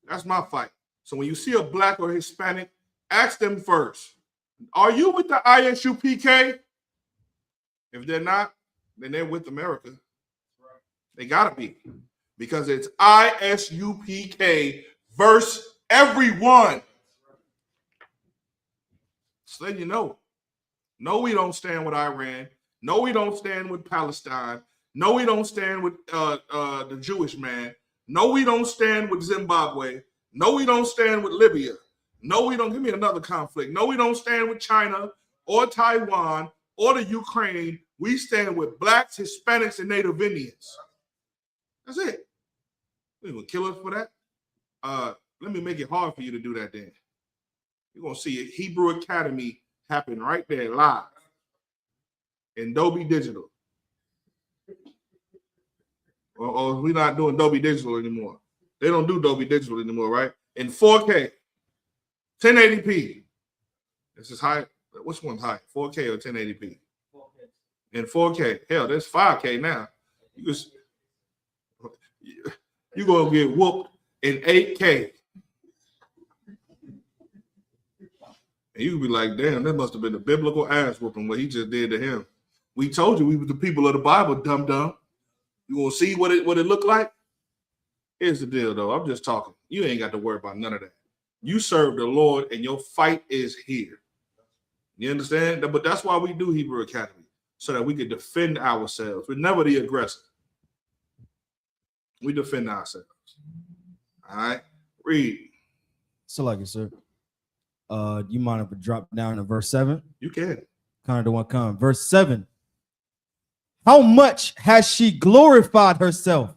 That's my fight. So when you see a black or Hispanic, ask them first, are you with the ISUPK? If they're not, then they're with America. They gotta be. Because it's ISUPK versus everyone. So then you know. No, we don't stand with Iran. No, we don't stand with Palestine. No, we don't stand with the Jewish man. No, we don't stand with Zimbabwe. No, we don't stand with Libya. No, we don't. Give me another conflict. No, we don't stand with China or Taiwan or the Ukraine. We stand with blacks, Hispanics, and Native Indians. That's it. You gonna kill us for that? Let me make it hard for you to do that then. You're gonna see it. Hebrew Academy happen right there live in Dolby Digital. Or we're not doing Dolby Digital anymore. They don't do Dolby Digital anymore, right? In 4K, 1080p. This is high. Which one's high? 4K or 1080p? 4K. In 4K. Hell, there's 5K now. You're going to get whooped in 8K. And you be like, damn, that must have been a biblical ass whooping what he just did to him. We told you we were the people of the Bible, dum-dum. You want to see what it looked like? Here's the deal, though. I'm just talking. You ain't got to worry about none of that. You serve the Lord, and your fight is here. You understand? But that's why we do Hebrew Academy, so that we can defend ourselves. We're never the aggressor. We defend ourselves. All right? Read. So like it, sir. You mind if I drop down to verse 7? You can. Kind of the one come. Verse 7. How much has she glorified herself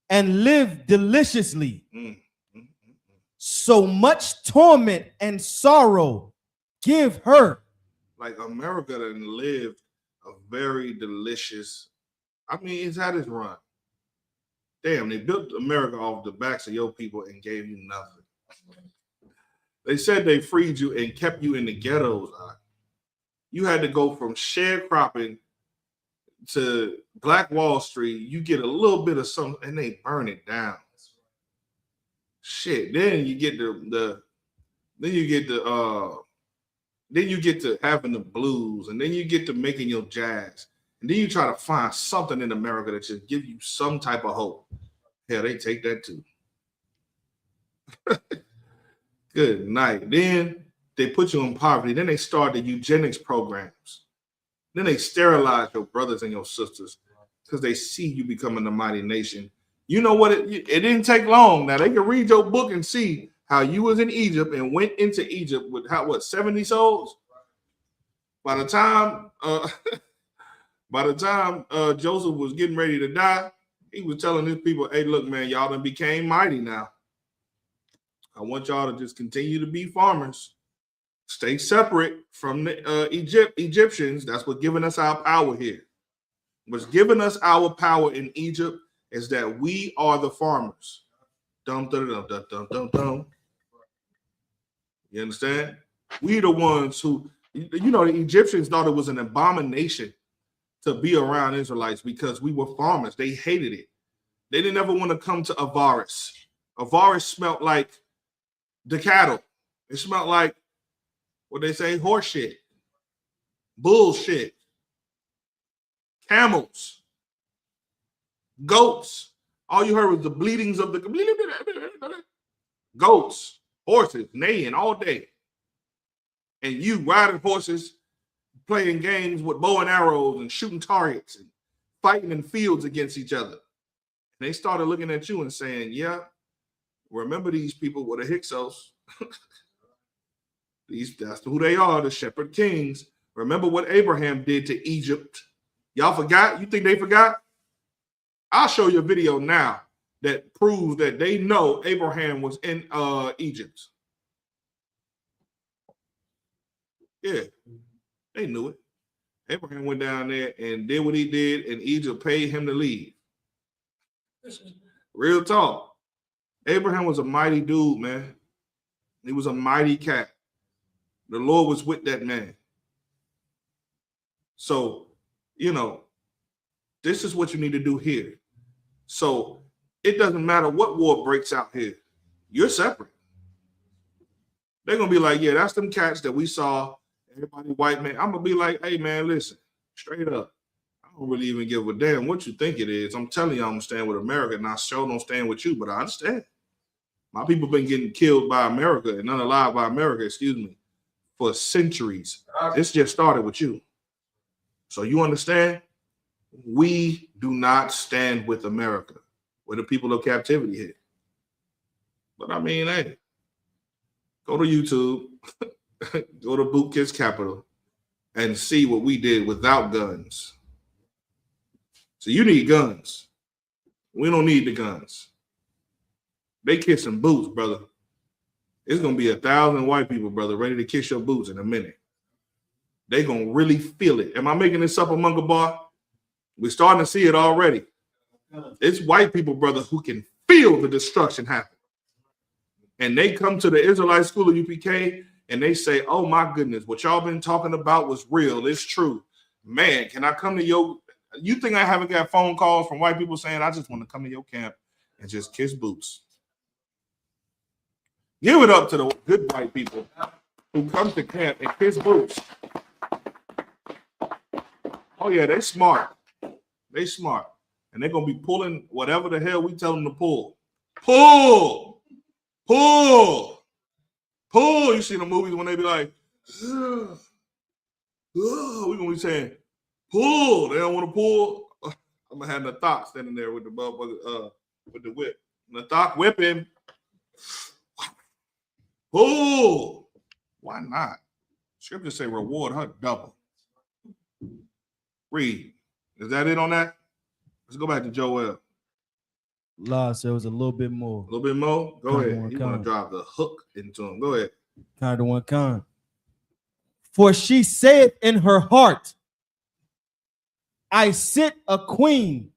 and lived deliciously? So much torment and sorrow give her. Like America done lived a very delicious, I mean, it's had its run. Damn, they built America off the backs of your people and gave you nothing. They said they freed you and kept you in the ghettos. You had to go from sharecropping to Black Wall Street. You get a little bit of something and they burn it down. Shit. Then you get then you get to having the blues, and then you get to making your jazz. And then you try to find something in America that just give you some type of hope. Hell, they take that too. Good night. Then they put you in poverty. Then they start the eugenics programs. Then they sterilize your brothers and your sisters because they see you becoming a mighty nation. You know what? It didn't take long. Now they can read your book and see how you was in Egypt and went into Egypt with 70 souls. By the time Joseph was getting ready to die, he was telling his people, "Hey, look, man, y'all done became mighty now. I want y'all to just continue to be farmers. Stay separate from the Egyptians. That's what giving us our power here. What's giving us our power in Egypt is that we are the farmers. Dum, dum, dum, dum, dum, dum, dum. You understand? We the ones who, the Egyptians thought it was an abomination to be around Israelites because we were farmers. They hated it. They didn't ever want to come to Avaris. Avaris smelled like the cattle. It smelled like what they say, horse shit, bullshit, camels, goats. All you heard was the bleatings of the goats, horses, neighing all day. And you riding horses, playing games with bow and arrows and shooting targets and fighting in fields against each other. And they started looking at you and saying, yeah, remember these people were the Hyksos. That's who they are, the shepherd kings. Remember what Abraham did to Egypt. Y'all forgot? You think they forgot? I'll show you a video now that proves that they know Abraham was in Egypt. Yeah, they knew it. Abraham went down there and did what he did, and Egypt paid him to leave. Real talk. Abraham was a mighty dude, man. He was a mighty cat. The Lord was with that man. So, you know, this is what you need to do here. So it doesn't matter what war breaks out here. You're separate. They're going to be like, yeah, that's them cats that we saw. Everybody white man. I'm going to be like, hey, man, listen, straight up. I don't really even give a damn what you think it is. I'm telling you, I'm going to stand with America, and I sure don't stand with you, but I understand. My people been getting killed by America and unalive by America, excuse me, for centuries. This just started with you. So you understand? We do not stand with America. We're the people of captivity here. But I mean, hey, go to YouTube, go to Boot Kids Capital, and see what we did without guns. So you need guns. We don't need the guns. They kissing boots, brother. It's going to be 1,000 white people, brother, ready to kiss your boots in a minute. They going to really feel it. Am I making this up among a bar? We're starting to see it already. It's white people, brother, who can feel the destruction happen. And they come to the Israelite school of UPK and they say, oh my goodness, what y'all been talking about was real. It's true. Man, can I come to your, you think I haven't got phone calls from white people saying, I just want to come to your camp and just kiss boots. Give it up to the good white people who come to camp and kiss boots. Oh yeah, they smart. They smart. And they're going to be pulling whatever the hell we tell them to pull. Pull! Pull! Pull! You see the movies when they be like, we're going to be saying, pull. They don't want to pull. I'm going to have Nathak standing there with the motherfucker, with the whip. Nathak whipping. Pull. Why not? Scripture say reward her double. Read. Is that it on that? Let's go back to Joel. La said it was a little bit more. A little bit more? Go ahead. You want to drop the hook into him. Go ahead. Kind of one kind. For she said in her heart, I sit a queen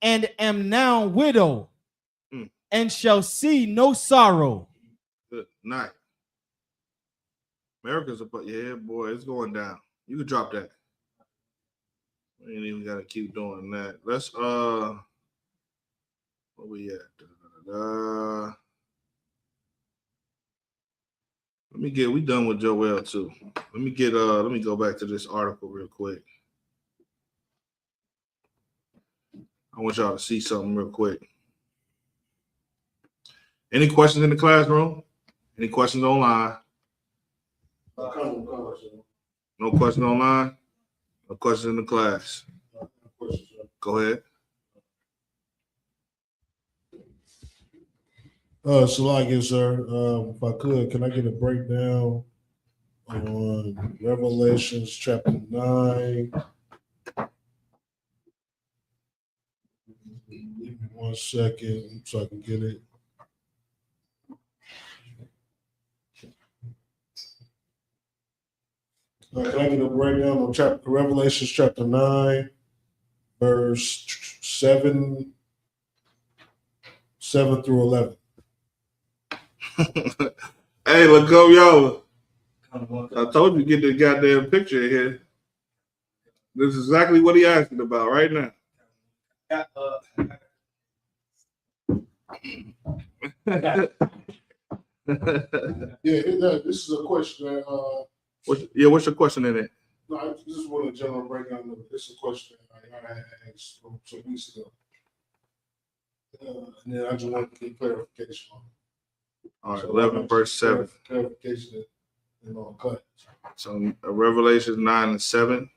and am now widow and shall see no sorrow. Good night. America's a, yeah, boy, it's going down. You can drop that. We ain't even gotta keep doing that. Let's where we at? We done with Joel too. Let me go back to this article real quick. I want y'all to see something real quick. Any questions in the classroom? Any questions online? No questions online? No questions in the class? Go ahead. Salakia, sir. If I could, can I get a breakdown on Revelations chapter 9? Give me 1 second so I can get it. Can I get a breakdown on Revelations chapter 9, verse 7 through 11? Hey, look up, y'all. I told you get the goddamn picture here. This is exactly what he asking about right now. This is a question that what's your question in it? no, I just want a general breakdown of it. This is a question that I had asked some weeks ago. And then I just want to get clarification on it. All right, 11 verse 7. Clarification and all cut. So Revelation 9 and 7.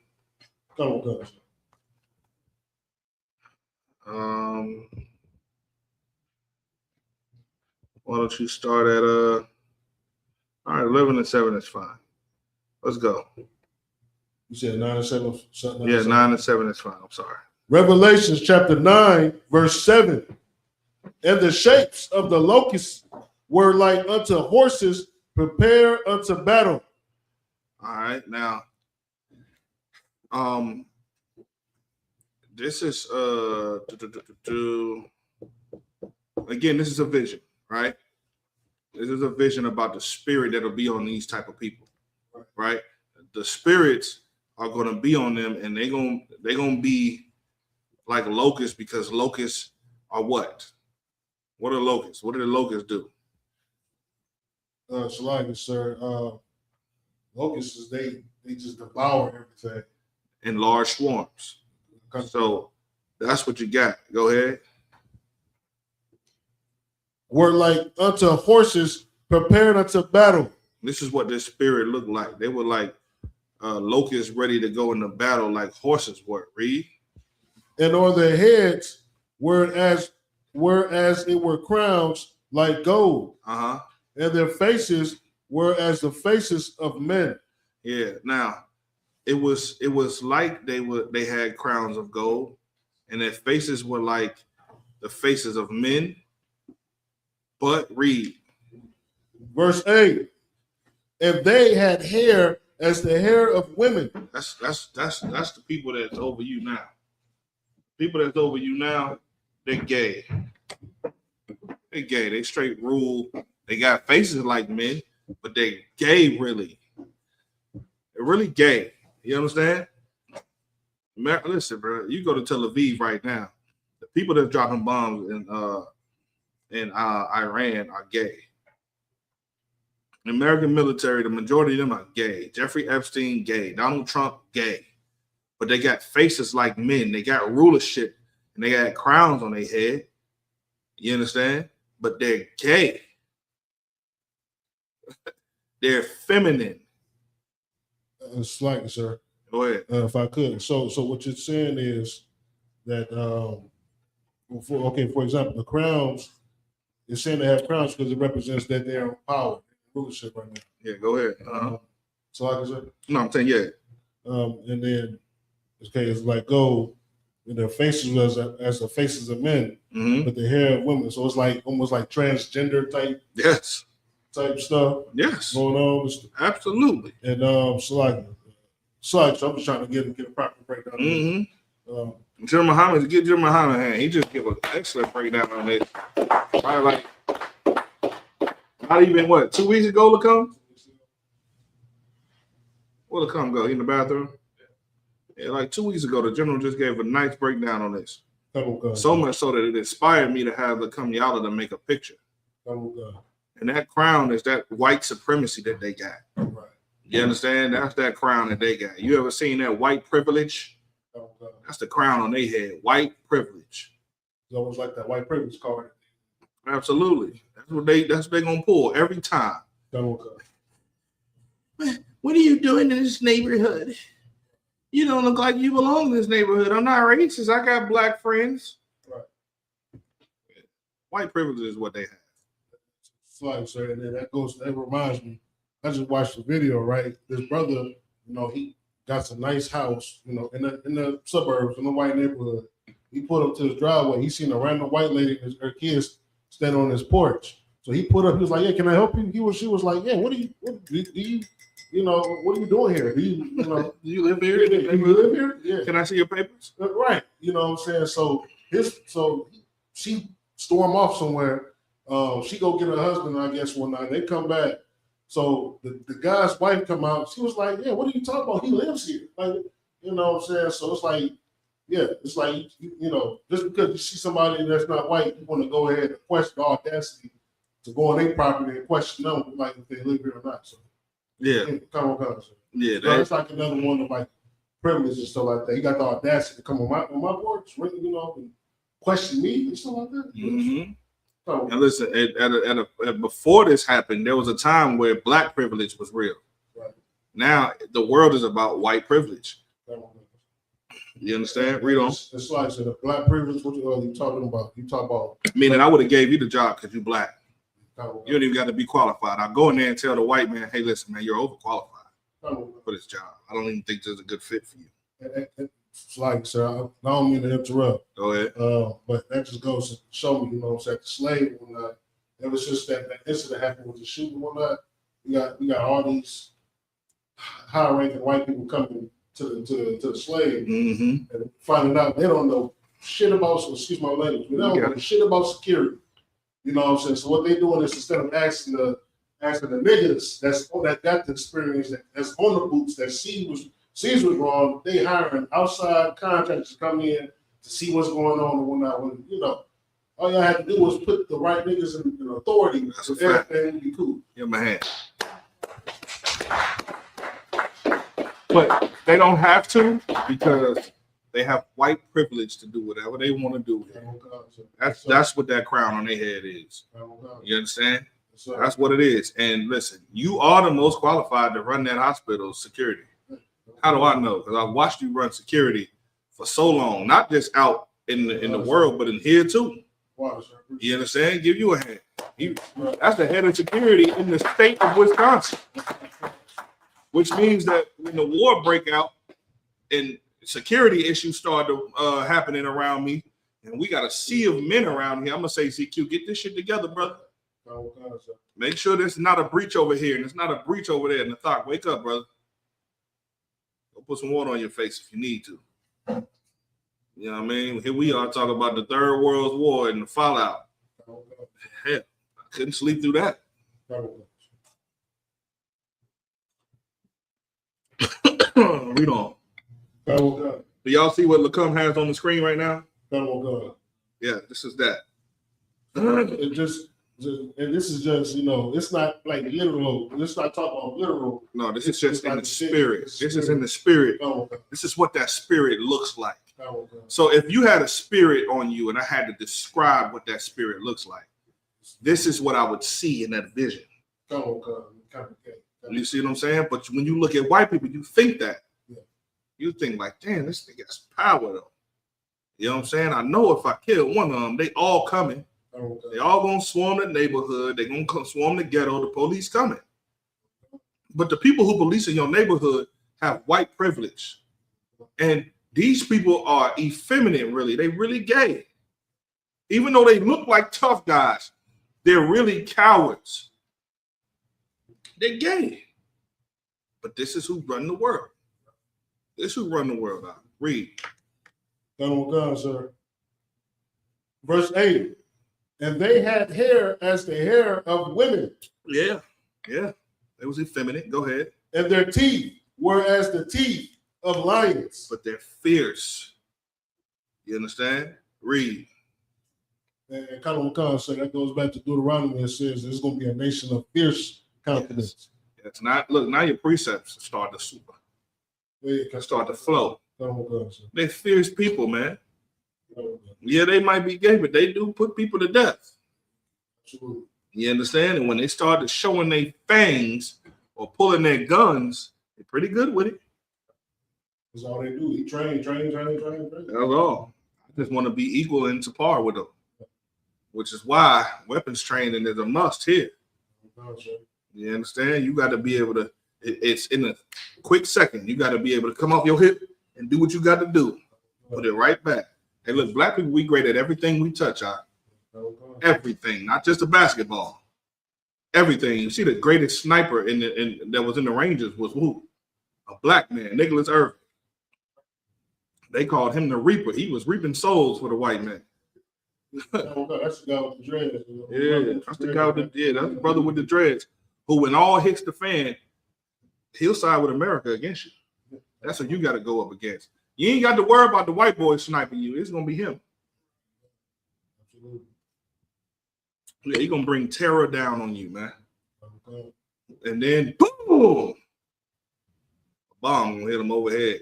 Come on, cut. Why don't you start at all right, 11 and 7 is fine. Let's go. You said 9 and 7. Yeah, 9 and 7 is fine. I'm sorry. Revelations chapter 9, verse 7. And the shapes of the locusts were like unto horses prepared unto battle. All right, now, this is again, this is a vision, right? This is a vision about the spirit that'll be on these type of people, right? The spirits are going to be on them, and they're gonna be like locusts, because locusts are what? What are locusts? What do the locusts do? Shalom, sir. Locusts, they just devour everything in large swarms. So that's what you got. Go ahead. Were like unto horses prepared unto battle. This is what this spirit looked like. They were like locusts ready to go into battle, like horses were. Read. And on their heads were as it were crowns like gold. Uh-huh. And their faces were as the faces of men. Yeah. Now, it was like they had crowns of gold, and their faces were like the faces of men. But read. Verse 8. And they had hair as the hair of women. That's the people that's over you now. People that's over you now, they're gay. They're gay. They straight rule. They got faces like men, but they gay really. They're really gay. You understand? Listen, bro. You go to Tel Aviv right now. The people that's dropping bombs in Iran are gay. The American military, the majority of them are gay. Jeffrey Epstein, gay. Donald Trump, gay. But they got faces like men. They got rulership, and they got crowns on their head. You understand? But they're gay. They're feminine. Slightly, sir. Go ahead. If I could. So what you're saying is that, for example, the crowns, it's saying they have crowns because it represents that they are in power, rulership right now. Yeah, go ahead. So like I said. No, I'm saying, yeah. And then, it's like gold, and their faces was as the faces of men, but the hair of women. So it's like almost like transgender type. Yes. Type stuff. Yes. Going on. Absolutely. And I'm just trying to get a proper breakdown. Mm-hmm. Jim Muhammad, get Jim Muhammad hand. He just give an excellent breakdown on it. Probably like not even 2 weeks ago, Lacombe? Where Lacombe go? He in the bathroom? Yeah, like 2 weeks ago, the general just gave a nice breakdown on this. So much so that it inspired me to have Lacombe Yala to make a picture. And that crown is that white supremacy that they got. Right. You understand? That's that crown that they got. You ever seen that white privilege? That's the crown on their head. White privilege. It's almost like that white privilege card. Absolutely. That's what they're gonna pull every time. What are you doing in this neighborhood? You don't look like you belong in this neighborhood. I'm not racist. I got black friends. Right. White privilege is what they have. Like, sir, and then that reminds me. I just watched the video, right? This brother, he got a nice house, in the suburbs, in the white neighborhood. He put up to his driveway. He seen a random white lady and her kids standing on his porch. So he put up, he was like, "Yeah, can I help you?" She was like, "Yeah, what do you what are you doing here? Do you live here? Do you live here? Yeah. Can I see your papers?" Right. You know what I'm saying? So she storm off somewhere. She go get her husband, I guess, one night. They come back. So the guy's wife come out. She was like, "Yeah, what are you talking about? He lives here. Like, You know what I'm saying? So it's like, yeah, it's like, you know, just because you see somebody that's not white, you want to go ahead and question the audacity to go on their property and question them, like if they live here or not. So Yeah. Come on. So, Yeah. so it's like another one of like privilege and stuff like that. You got the audacity to come on my board, you know, and question me and stuff like that. Mm-hmm. So, And listen, before this happened, there was a time where black privilege was real. Right. Now the world is about white privilege. You understand? Read on. It's like the black privilege. What you talking about? You talk about. Meaning, I would have gave you the job because you're black. You don't even got to be qualified. I'll go in there and tell the white man, "Hey, listen, man, you're overqualified for this job. I don't even think this is a good fit for you." It's like, sir, I don't mean to interrupt. Go ahead. But that just goes to show me, you know, what I'm saying, the slave and whatnot. It was just that incident happened with the shooting and whatnot. We got all these high-ranking white people coming to the slave and finding out they don't know shit about, so excuse my language, but they don't know shit about security. You know what I'm saying? So what they're doing is instead of asking the niggas that got the experience, that's on the boots, that sees what's wrong, they hiring outside contractors to come in to see what's going on and whatnot. When, you know, all y'all had to do was put the right niggas in authority, so everything would be cool. Give my hand. But they don't have to because they have white privilege to do whatever they want to do. That's what that crown on their head is. You understand? That's what it is. And listen, you are the most qualified to run that hospital security. How do I know? Because I've watched you run security for so long, not just out in the world, but in here too. You understand? Give you a hand. That's the head of security in the state of Wisconsin. Which means that when the war break out and security issues start happening around me, and we got a sea of men around here, I'm gonna say, CQ, get this shit together, brother. Make sure there's not a breach over here and there's not a breach over there. Nathak, wake up, brother. Go put some water on your face if you need to. You know what I mean? Here we are talking about the Third World War and the fallout. Hell, I couldn't sleep through that. Read on. Do y'all see what Lacombe has on the screen right now? Yeah, this is that. It just, and this is just, you know, it's not like literal. Let's not talk about literal. No, this is just in the spirit. This is in the spirit. This is what that spirit looks like. So if you had a spirit on you and I had to describe what that spirit looks like, this is what I would see in that vision. You see what I'm saying? But when you look at white people, you think that. You think like, damn, this thing has power though. You know what I'm saying? I know if I kill one of them, they all coming. They all gonna swarm the neighborhood. They gonna swarm the ghetto. The police coming. But the people who police in your neighborhood have white privilege. And these people are effeminate, really. They really gay. Even though they look like tough guys, they're really cowards. They're gay. But this is who run the world. This is who run the world out. Read. Sir. Verse 8. And they had hair as the hair of women. Yeah. It was effeminate. Go ahead. And their teeth were as the teeth of lions. But they're fierce. You understand? Read. And Khan said that goes back to Deuteronomy. It says there's going to be a nation of fierce confidence. Yes. It's not. Look, now your precepts start to super. Start to flow. They're fierce people, man. Yeah, they might be gay, but they do put people to death. Absolutely. You understand? And when they started showing their fangs or pulling their guns, they're pretty good with it. That's all they do. He train. That's all. I just want to be equal and to par with them. Which is why weapons training is a must here. You understand? You got to be able to, it's in a quick second. You got to be able to come off your hip and do what you got to do. Put it right back. Hey, look, black people, we great at everything we touch on. Everything, not just a basketball. Everything. You see, the greatest sniper that was in the Rangers was who? A black man, Nicholas Irving. They called him the Reaper. He was reaping souls for the white man. That's the guy with the dreads. Yeah, that's the guy with that's the brother with the dreads. Who, when all hits the fan, he'll side with America against you. That's what you got to go up against. You ain't got to worry about the white boy sniping you. It's gonna be him. Absolutely. Yeah, he's gonna bring terror down on you, man. And then boom, a bomb gonna hit him overhead.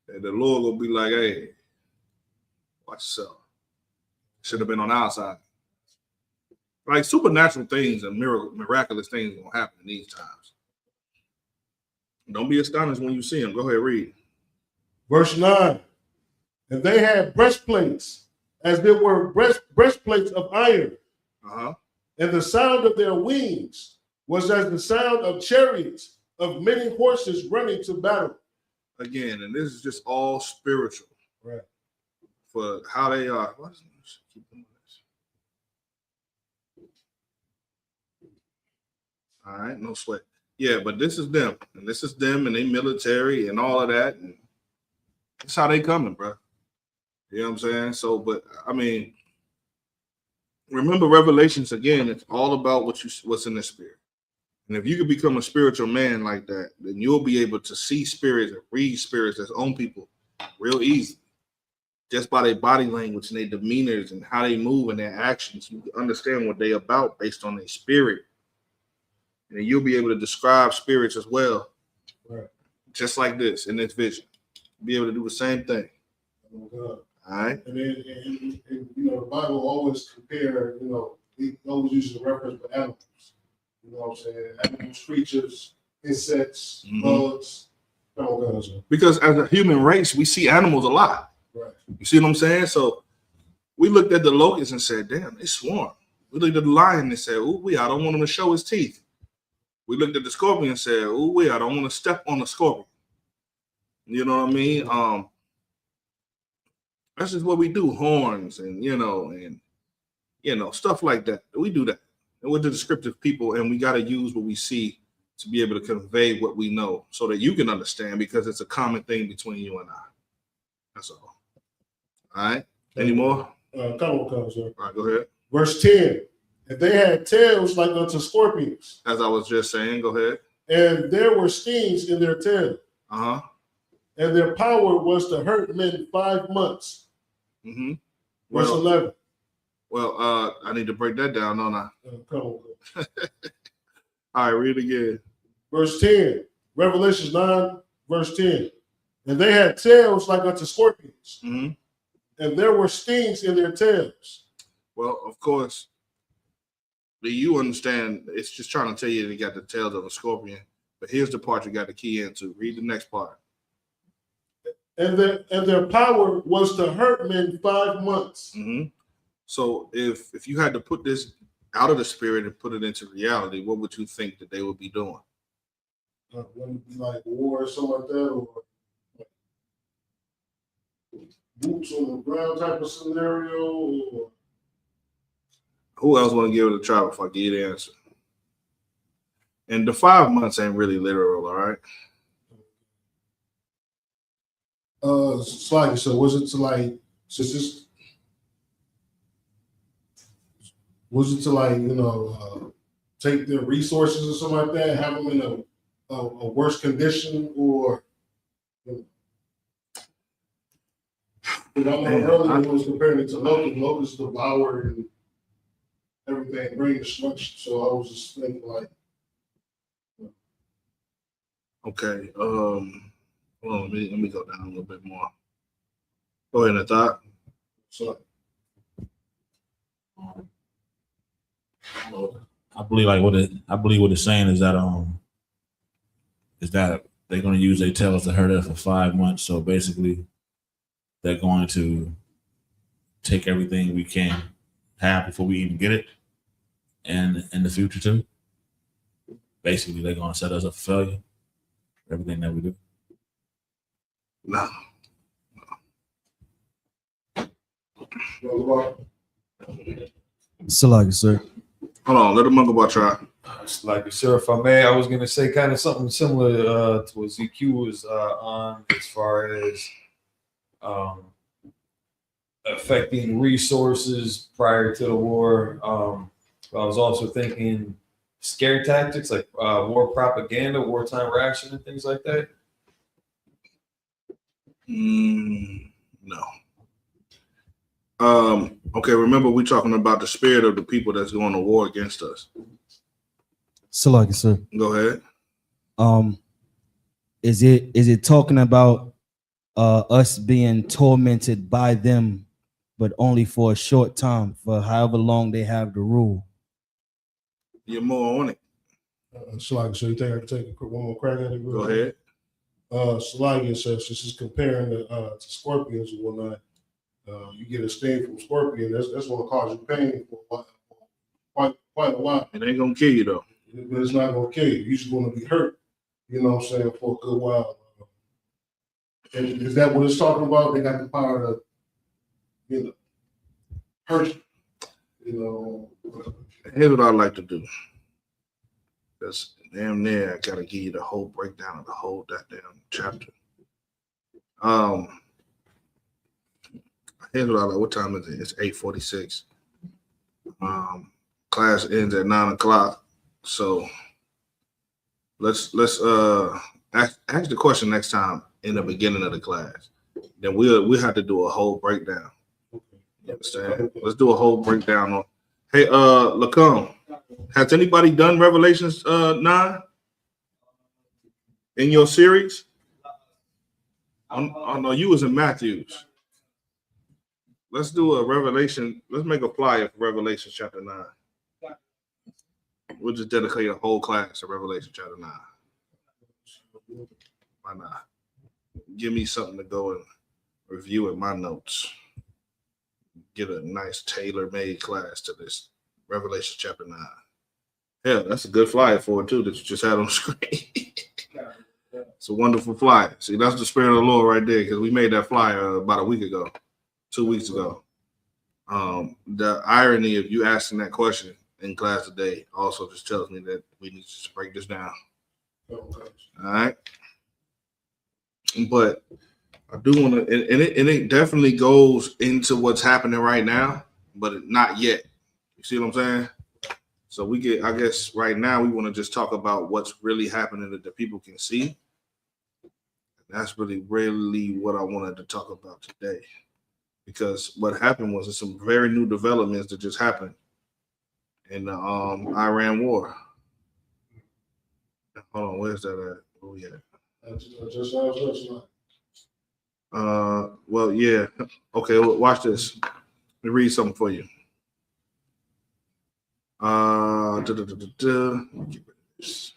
And the Lord gonna be like, hey, watch yourself. Should have been on the outside. Like supernatural things and miraculous things gonna happen in these times. Don't be astonished when you see them. Go ahead, read. Verse 9. And they had breastplates, as there were breastplates of iron. Uh-huh. And the sound of their wings was as the sound of chariots of many horses running to battle. Again, and this is just all spiritual. Right. For how they are. All right, no sweat. Yeah, but this is them, and this is them, and they military and all of that, and that's how they coming, bro. You know what I'm saying? So, but I mean, remember Revelations again. It's all about what's in the spirit, and if you can become a spiritual man like that, then you'll be able to see spirits and read spirits that's on people real easy, just by their body language and their demeanors and how they move and their actions. You can understand what they about based on their spirit. And you'll be able to describe spirits as well. Right. Just like this in this vision. Be able to do the same thing. Oh, God. All right. And then, and, you know, the Bible always compare, you know, it always uses a reference to animals. You know what I'm saying? Animals, creatures, insects, bugs. Oh, God. Because as a human race, we see animals a lot. Right. You see what I'm saying? So we looked at the locusts and said, damn, they swarm. We looked at the lion and said, ooh, I don't want him to show his teeth. We looked at the scorpion and said, "Oh, I don't want to step on the scorpion." You know what I mean? That's just what we do. Horns and stuff like that. We do that. And we're the descriptive people, and we got to use what we see to be able to convey what we know, so that you can understand, because it's a common thing between you and I. That's all. All right. Any more? Come on, sir. All right, go ahead. Verse 10. And they had tails like unto scorpions. As I was just saying, go ahead. And there were stings in their tail. Uh-huh. And their power was to hurt men 5 months. Mm-hmm. Verse 11. Well, I need to break that down, don't I? Come on. All right, read it again. Verse 10. Revelations 9, verse 10. And they had tails like unto scorpions. Mm-hmm. And there were stings in their tails. Well, of course, you understand, it's just trying to tell you they got the tails of a scorpion. But here's the part you got to key into. Read the next part. And their power was to hurt men 5 months. Mm-hmm. So if you had to put this out of the spirit and put it into reality, what would you think that they would be doing? Wouldn't it be like war or something like that, or boots on the ground type of scenario? Or... Who else want to give it a try before I give you the answer? And the 5 months ain't really literal, all right? Slightly. So was it to like, take their resources or something like that, have them in a worse condition, or? I know earlier it was comparing it to locusts. Locusts devour and everything, bring destruction. So I was just thinking like. Okay. Hold on, let me go down a little bit more. Go ahead, Nathar. So. I believe what it's saying is that they're going to use their tails to hurt us for 5 months. So basically, they're going to take everything we can have before we even get it, and in the future too. Basically, they're going to set us up for failure. Everything that we do. No. Salaki, sir. Hold on, let the Mungabah try. Like, sir, if I may, I was going to say kind of something similar to what ZQ was on, as far as affecting resources prior to the war. I was also thinking scare tactics like war propaganda, wartime reaction, and things like that? No. Okay, remember we're talking about the spirit of the people that's going to war against us. Salaki, sir. Go ahead. Is it talking about us being tormented by them, but only for a short time, for however long they have the rule? You're more on it. Salaki, so you think I can take one more crack at it? Go ahead. Salaki says this is comparing to scorpions and whatnot. You get a sting from scorpion, that's going to cause you pain for quite a while. It ain't gonna kill you though. But it's not going to kill you. You're just going to be hurt. You know what I'm saying, for a good while. And is that what it's talking about? They got the power to, hurt you. Here's what I like to do. Because damn near I gotta give you the whole breakdown of the whole goddamn chapter. Here's what I like. What time is it? It's 8:46. Class ends at 9 o'clock. So let's ask the question next time in the beginning of the class. Then we'll have to do a whole breakdown. You understand? Let's do a whole breakdown on. Hey, Lacombe, has anybody done Revelations 9 in your series? Oh no, you was in Matthews. Let's do a Revelation. Let's make a flyer for Revelation chapter 9. We'll just dedicate a whole class to Revelation chapter 9. Why not? Give me something to go and review in my notes. Get a nice tailor-made class to this Revelation chapter 9. Hell, that's a good flyer for it too that you just had on the screen. It's a wonderful flyer. See, that's the spirit of the Lord right there, because we made that flyer about a week ago, 2 weeks ago. The irony of you asking that question in class today also just tells me that we need to just break this down. All right. But I do want to, and it definitely goes into what's happening right now, but not yet. You see what I'm saying? So I guess right now we want to just talk about what's really happening that the people can see. That's really what I wanted to talk about today. Because what happened was some very new developments that just happened in the Iran war. Hold on, where's that at? Oh yeah. Well, yeah. Okay, well, watch this. Let me read something for you. Let me get rid of this.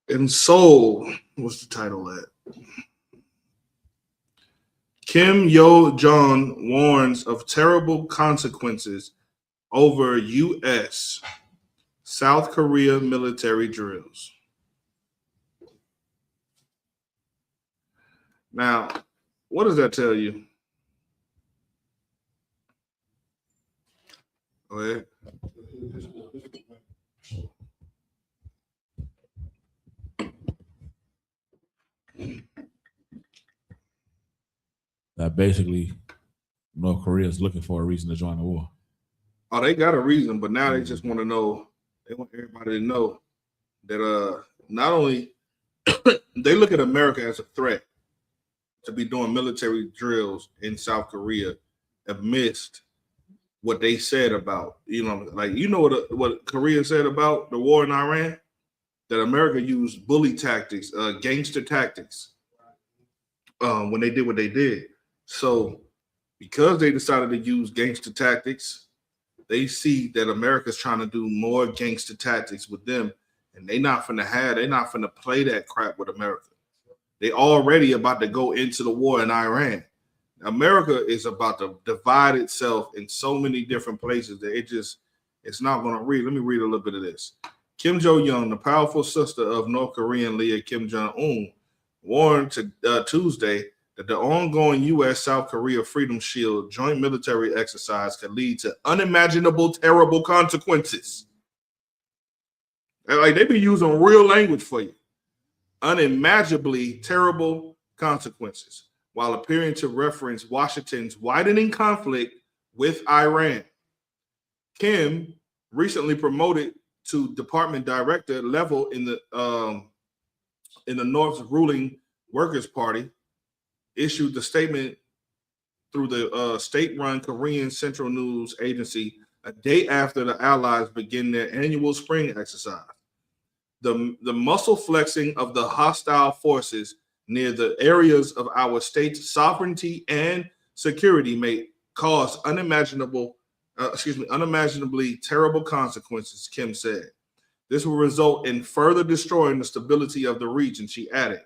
In Seoul, what's the title at? Kim Yo-jong warns of terrible consequences over U.S. South Korea military drills. Now, what does that tell you? Go ahead. That basically North Korea is looking for a reason to join the war. Oh, they got a reason, but now they just want to know. They want everybody to know that not only they look at America as a threat to be doing military drills in South Korea amidst what they said about, what Korea said about the war in Iran, that America used bully tactics, gangster tactics when they did what they did. So because they decided to use gangster tactics, they see that America's trying to do more gangster tactics with them, and they're not finna play that crap with America. They already about to go into the war in Iran. America is about to divide itself in so many different places that it's not going to read. Let me read a little bit of this. Kim Jong-un, the powerful sister of North Korean leader Kim Jong-un, warned Tuesday that the ongoing U.S.-South Korea Freedom Shield joint military exercise could lead to unimaginable, terrible consequences. Like, they be using real language for you. Unimaginably terrible consequences. while appearing to reference Washington's widening conflict with Iran. Kim, recently promoted to department director level in the North's ruling Workers' Party, issued the statement through the state-run Korean Central News Agency a day after the Allies begin their annual spring exercise. The muscle flexing of the hostile forces near the areas of our state's sovereignty and security may cause unimaginably terrible consequences, Kim said. This will result in further destroying the stability of the region, she added.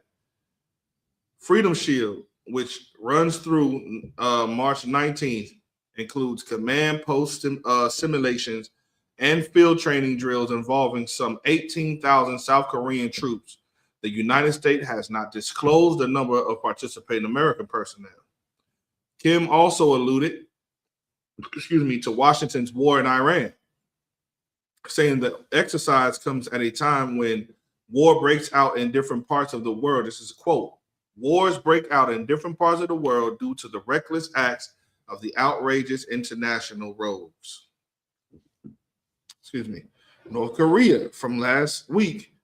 Freedom Shield, which runs through March 19th, includes command post simulations and field training drills involving some 18,000 South Korean troops. The United States has not disclosed the number of participating American personnel. Kim also alluded, to Washington's war in Iran, saying the exercise comes at a time when war breaks out in different parts of the world. This is a quote. Wars break out in different parts of the world due to the reckless acts of the outrageous international rogues. North Korea from last week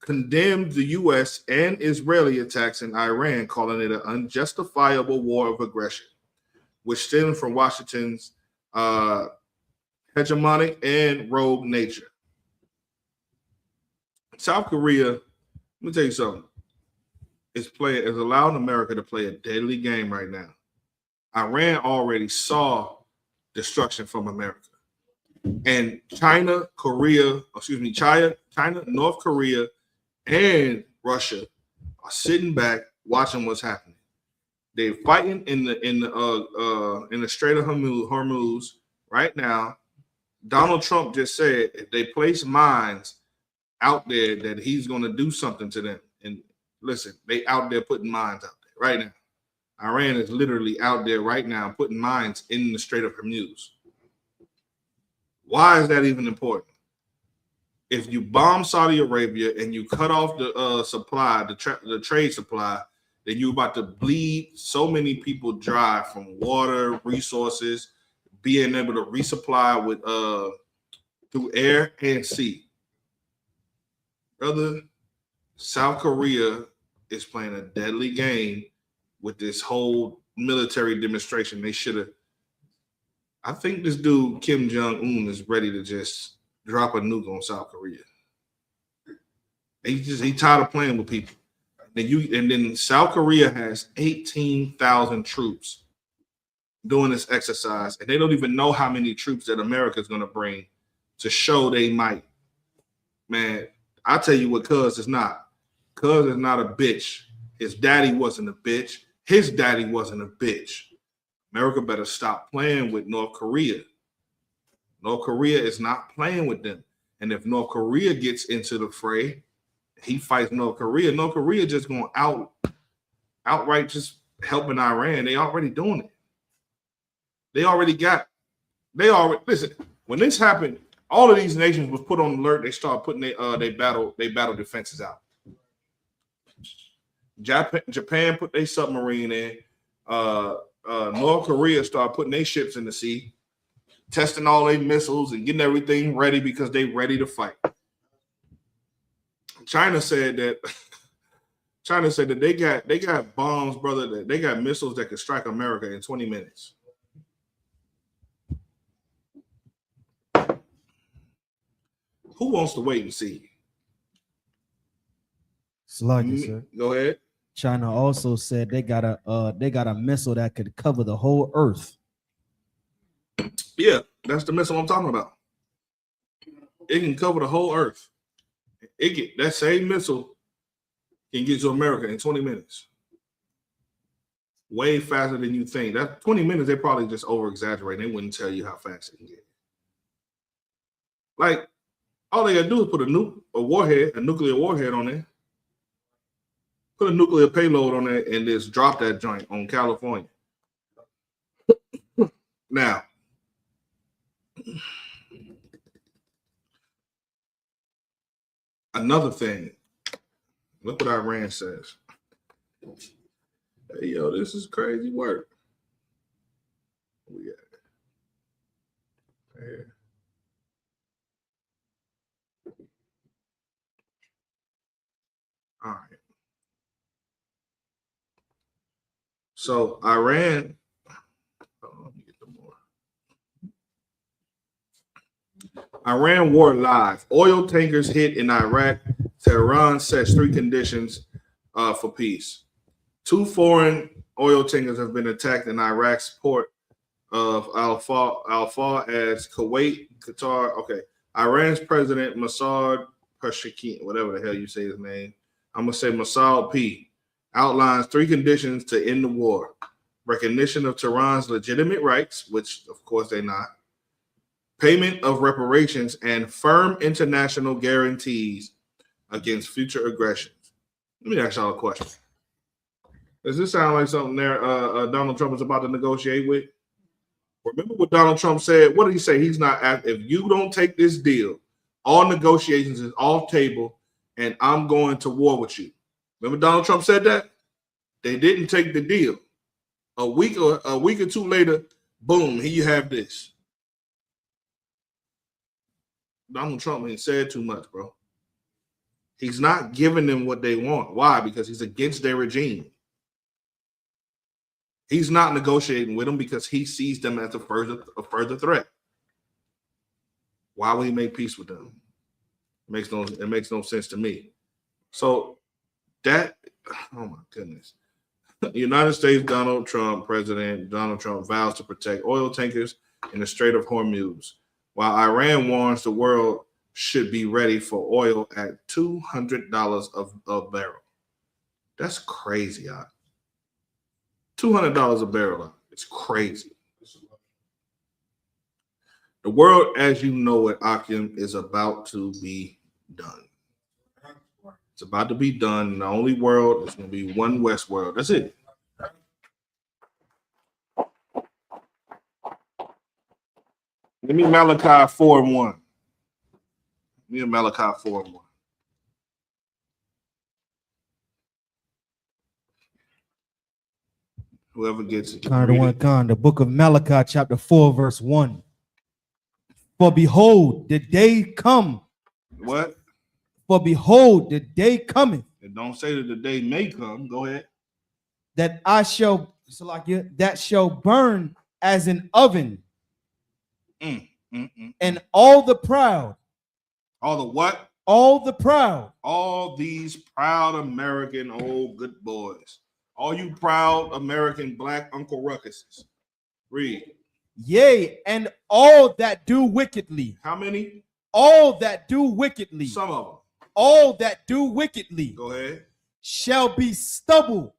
condemned the U.S. and Israeli attacks in Iran, calling it an unjustifiable war of aggression, which stemmed from Washington's hegemonic and rogue nature. South Korea, let me tell you something, is allowing America to play a deadly game right now. Iran already saw destruction from America. And China, North Korea, and Russia are sitting back watching what's happening. They're fighting in the Strait of Hormuz right now. Donald Trump just said if they place mines out there that he's going to do something to them. And listen, they out there putting mines out there right now. Iran is literally out there right now putting mines in the Strait of Hormuz. Why is that even important? If you bomb Saudi Arabia and you cut off the supply, the trade supply, then you're about to bleed so many people dry from water, resources, being able to resupply with through air and sea. Brother, South Korea is playing a deadly game with this whole military demonstration. They should have. I think this dude Kim Jong-un is ready to just drop a nuke on South Korea. He tired of playing with people. And then South Korea has 18,000 troops doing this exercise, and they don't even know how many troops that America is going to bring to show they might. Man, I tell you what, Cuz is not. Cuz is not a bitch. His daddy wasn't a bitch. His daddy wasn't a bitch. America better stop playing with North Korea. North Korea is not playing with them. And if North Korea gets into the fray, he fights North Korea. North Korea just going outright just helping Iran. They already doing it. Listen, when this happened, all of these nations was put on alert. They start putting their battle defenses out. Japan put their submarine in. North Korea started putting their ships in the sea, testing all their missiles and getting everything ready because they ready to fight. China said that they got bombs, brother, that they got missiles that could strike America in 20 minutes. Who wants to wait and see? Sir. Go ahead. China also said they got a missile that could cover the whole earth. Yeah, that's the missile I'm talking about. It can cover the whole earth. That same missile can get to America in 20 minutes. Way faster than you think. That 20 minutes, they probably just over-exaggerate. They wouldn't tell you how fast it can get. Like, all they gotta do is put a nuclear warhead on there. Put a nuclear payload on there and just drop that joint on California. Now, another thing, look what Iran says. Hey, yo, this is crazy work. We got here. All right. So Iran. Let me get the more. Iran war live. Oil tankers hit in Iraq. Tehran sets 3 conditions for peace. 2 foreign oil tankers have been attacked in Iraq's port of Al-Far as Kuwait, Qatar. Okay. Iran's president, Masoud Pezeshkian, whatever the hell you say his name. I'm going to say Masoud P. outlines 3 conditions to end the war. Recognition of Tehran's legitimate rights, which of course they're not. Payment of reparations and firm international guarantees against future aggressions. Let me ask y'all a question. Does this sound like something there Donald Trump is about to negotiate with? Remember what Donald Trump said? What did he say? He's not, if you don't take this deal, all negotiations is off table and I'm going to war with you. Remember Donald Trump said that? They didn't take the deal. A week or 2 later, boom, here you have this. Donald Trump ain't said too much, bro. He's not giving them what they want. Why? Because he's against their regime. He's not negotiating with them because he sees them as a further threat. Why would he make peace with them? It makes no sense to me. So that, oh my goodness. United States President Donald Trump vows to protect oil tankers in the Strait of Hormuz, while Iran warns the world should be ready for oil at $200 a barrel. That's crazy, y'all. $200 a barrel. It's crazy. The world, as you know it, Akim, is about to be done. It's about to be done. The only world is going to be one West world. That's it. Give me Malachi 4:1. Give me Malachi 4:1. Whoever gets it. The book of Malachi, chapter 4, verse 1. For behold, the day come. What? For behold, the day cometh. And don't say that the day may come. Go ahead. That that shall burn as an oven. And all the proud. All the what? All the proud. All these proud American old good boys. All you proud American black Uncle Ruckuses. Read. Yea, and all that do wickedly. How many? All that do wickedly. Some of them. All that do wickedly. Go ahead. Shall be stubble.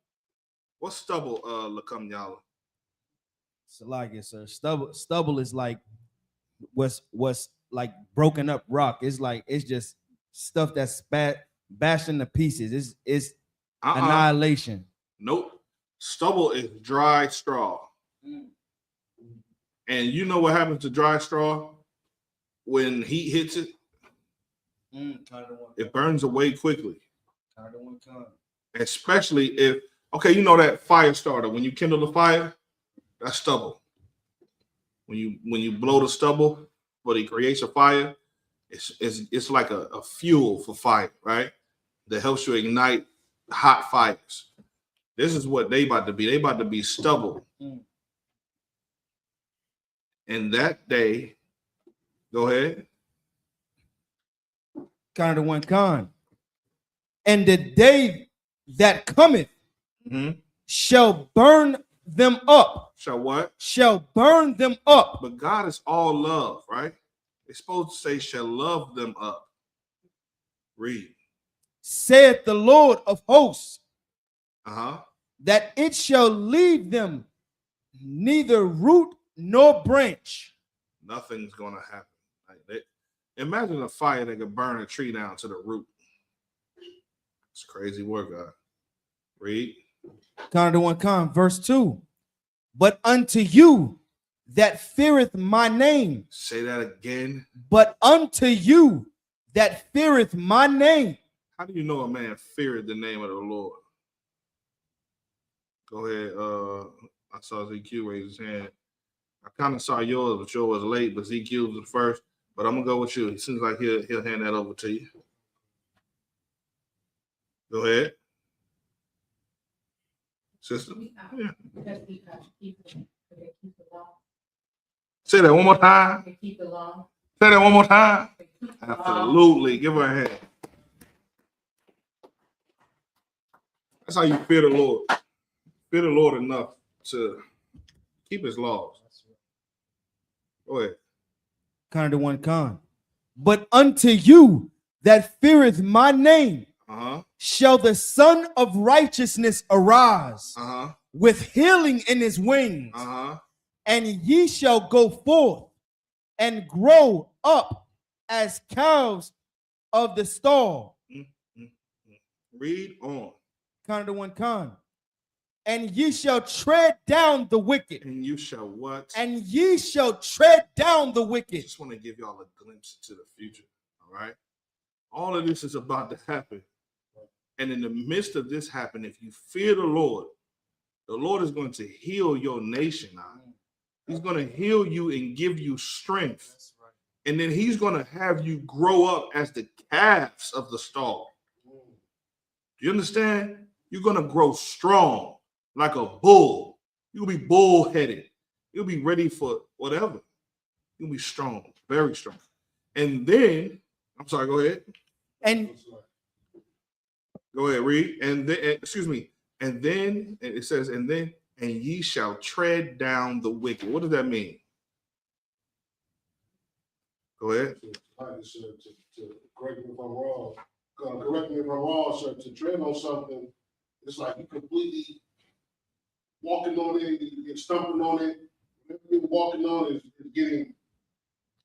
What's stubble, Lakam Yala? Salagia, sir. Stubble is like what's like broken up rock. It's just stuff that's bashed into pieces. It's annihilation. Nope. Stubble is dry straw. And you know what happens to dry straw when heat hits it? It burns away quickly. Especially if, okay, you know that fire starter. When you kindle the fire, that's stubble. When you blow the stubble, but it creates a fire, it's like a fuel for fire, right? That helps you ignite hot fires. This is what they about to be. They about to be stubble. And that day, go ahead. Kind of one con. And the day that cometh shall burn them up. Shall what? Shall burn them up. But God is all love, right? It's supposed to say shall love them up. Read. Saith the Lord of hosts. That it shall leave them neither root nor branch. Nothing's gonna happen. Imagine a fire that could burn a tree down to the root. It's crazy work, God. Read. Verse 2. But unto you that feareth my name. Say that again. But unto you that feareth my name. How do you know a man feareth the name of the Lord? Go ahead. I saw ZQ raise his hand. I kind of saw yours, but yours was late. But ZQ was the first. But I'm gonna go with you. It seems like he'll hand that over to you. Go ahead, sister. Yeah. Say that one more time. Say that one more time. Absolutely. Give her a hand. That's how you fear the Lord. Fear the Lord enough to keep his laws. Go ahead. Kind of one con. But unto you that feareth my name shall the Son of Righteousness arise with healing in his wings, and ye shall go forth and grow up as calves of the stall. Read on. Kind of one con. And ye shall tread down the wicked. And you shall what? And ye shall tread down the wicked. I just want to give y'all a glimpse into the future. All right. All of this is about to happen. And in the midst of this happening, if you fear the Lord is going to heal your nation. He's going to heal you and give you strength. And then he's going to have you grow up as the calves of the stall. Do you understand? You're going to grow strong. Like a bull. You'll be bull-headed. You'll be ready for whatever. You'll be strong, very strong. And then, I'm sorry, go ahead. And go ahead, read. And then, excuse me. And then it says, and ye shall tread down the wicked. What does that mean? Go ahead. Correct me if I'm wrong. Correct me if I'm wrong, sir. To tread on something, it's like you completely walking on it, you're stumbling on it. You're walking on it is getting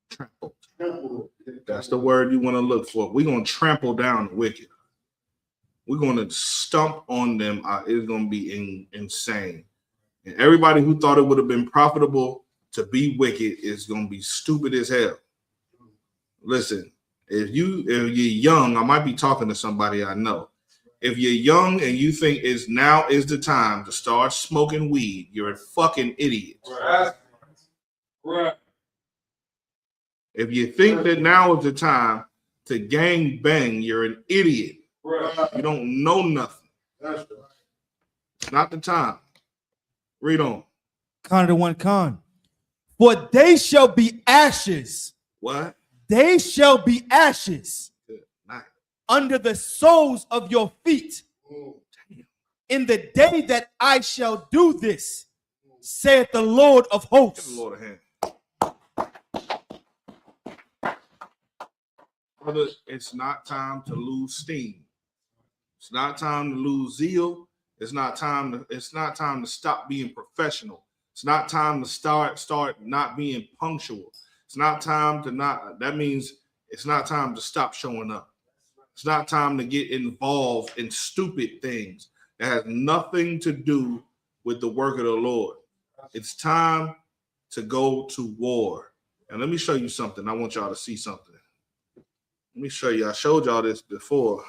trampled. That's the word you want to look for. We're going to trample down the wicked. We're going to stomp on them. It's going to be insane. And everybody who thought it would have been profitable to be wicked is going to be stupid as hell. Listen, if you're young, I might be talking to somebody I know. If you're young and you think now is the time to start smoking weed, you're a fucking idiot. Right. If you think that now is the time to gang bang, you're an idiot. Right. You don't know nothing. That's right. It's not the time. Read on. Kind of one con. For they shall be ashes. What? They shall be ashes under the soles of your feet in the day that I shall do this, saith the Lord of hosts. Give the Lord a hand. Brother, it's not time to lose steam. It's not time to lose zeal. It's not time to stop being professional. It's not time to start not being punctual. It's not time to that means it's not time to stop showing up. It's not time to get involved in stupid things that has nothing to do with the work of the Lord. It's time to go to war. And let me show you something. I want y'all to see something. Let me show you. I showed y'all this before.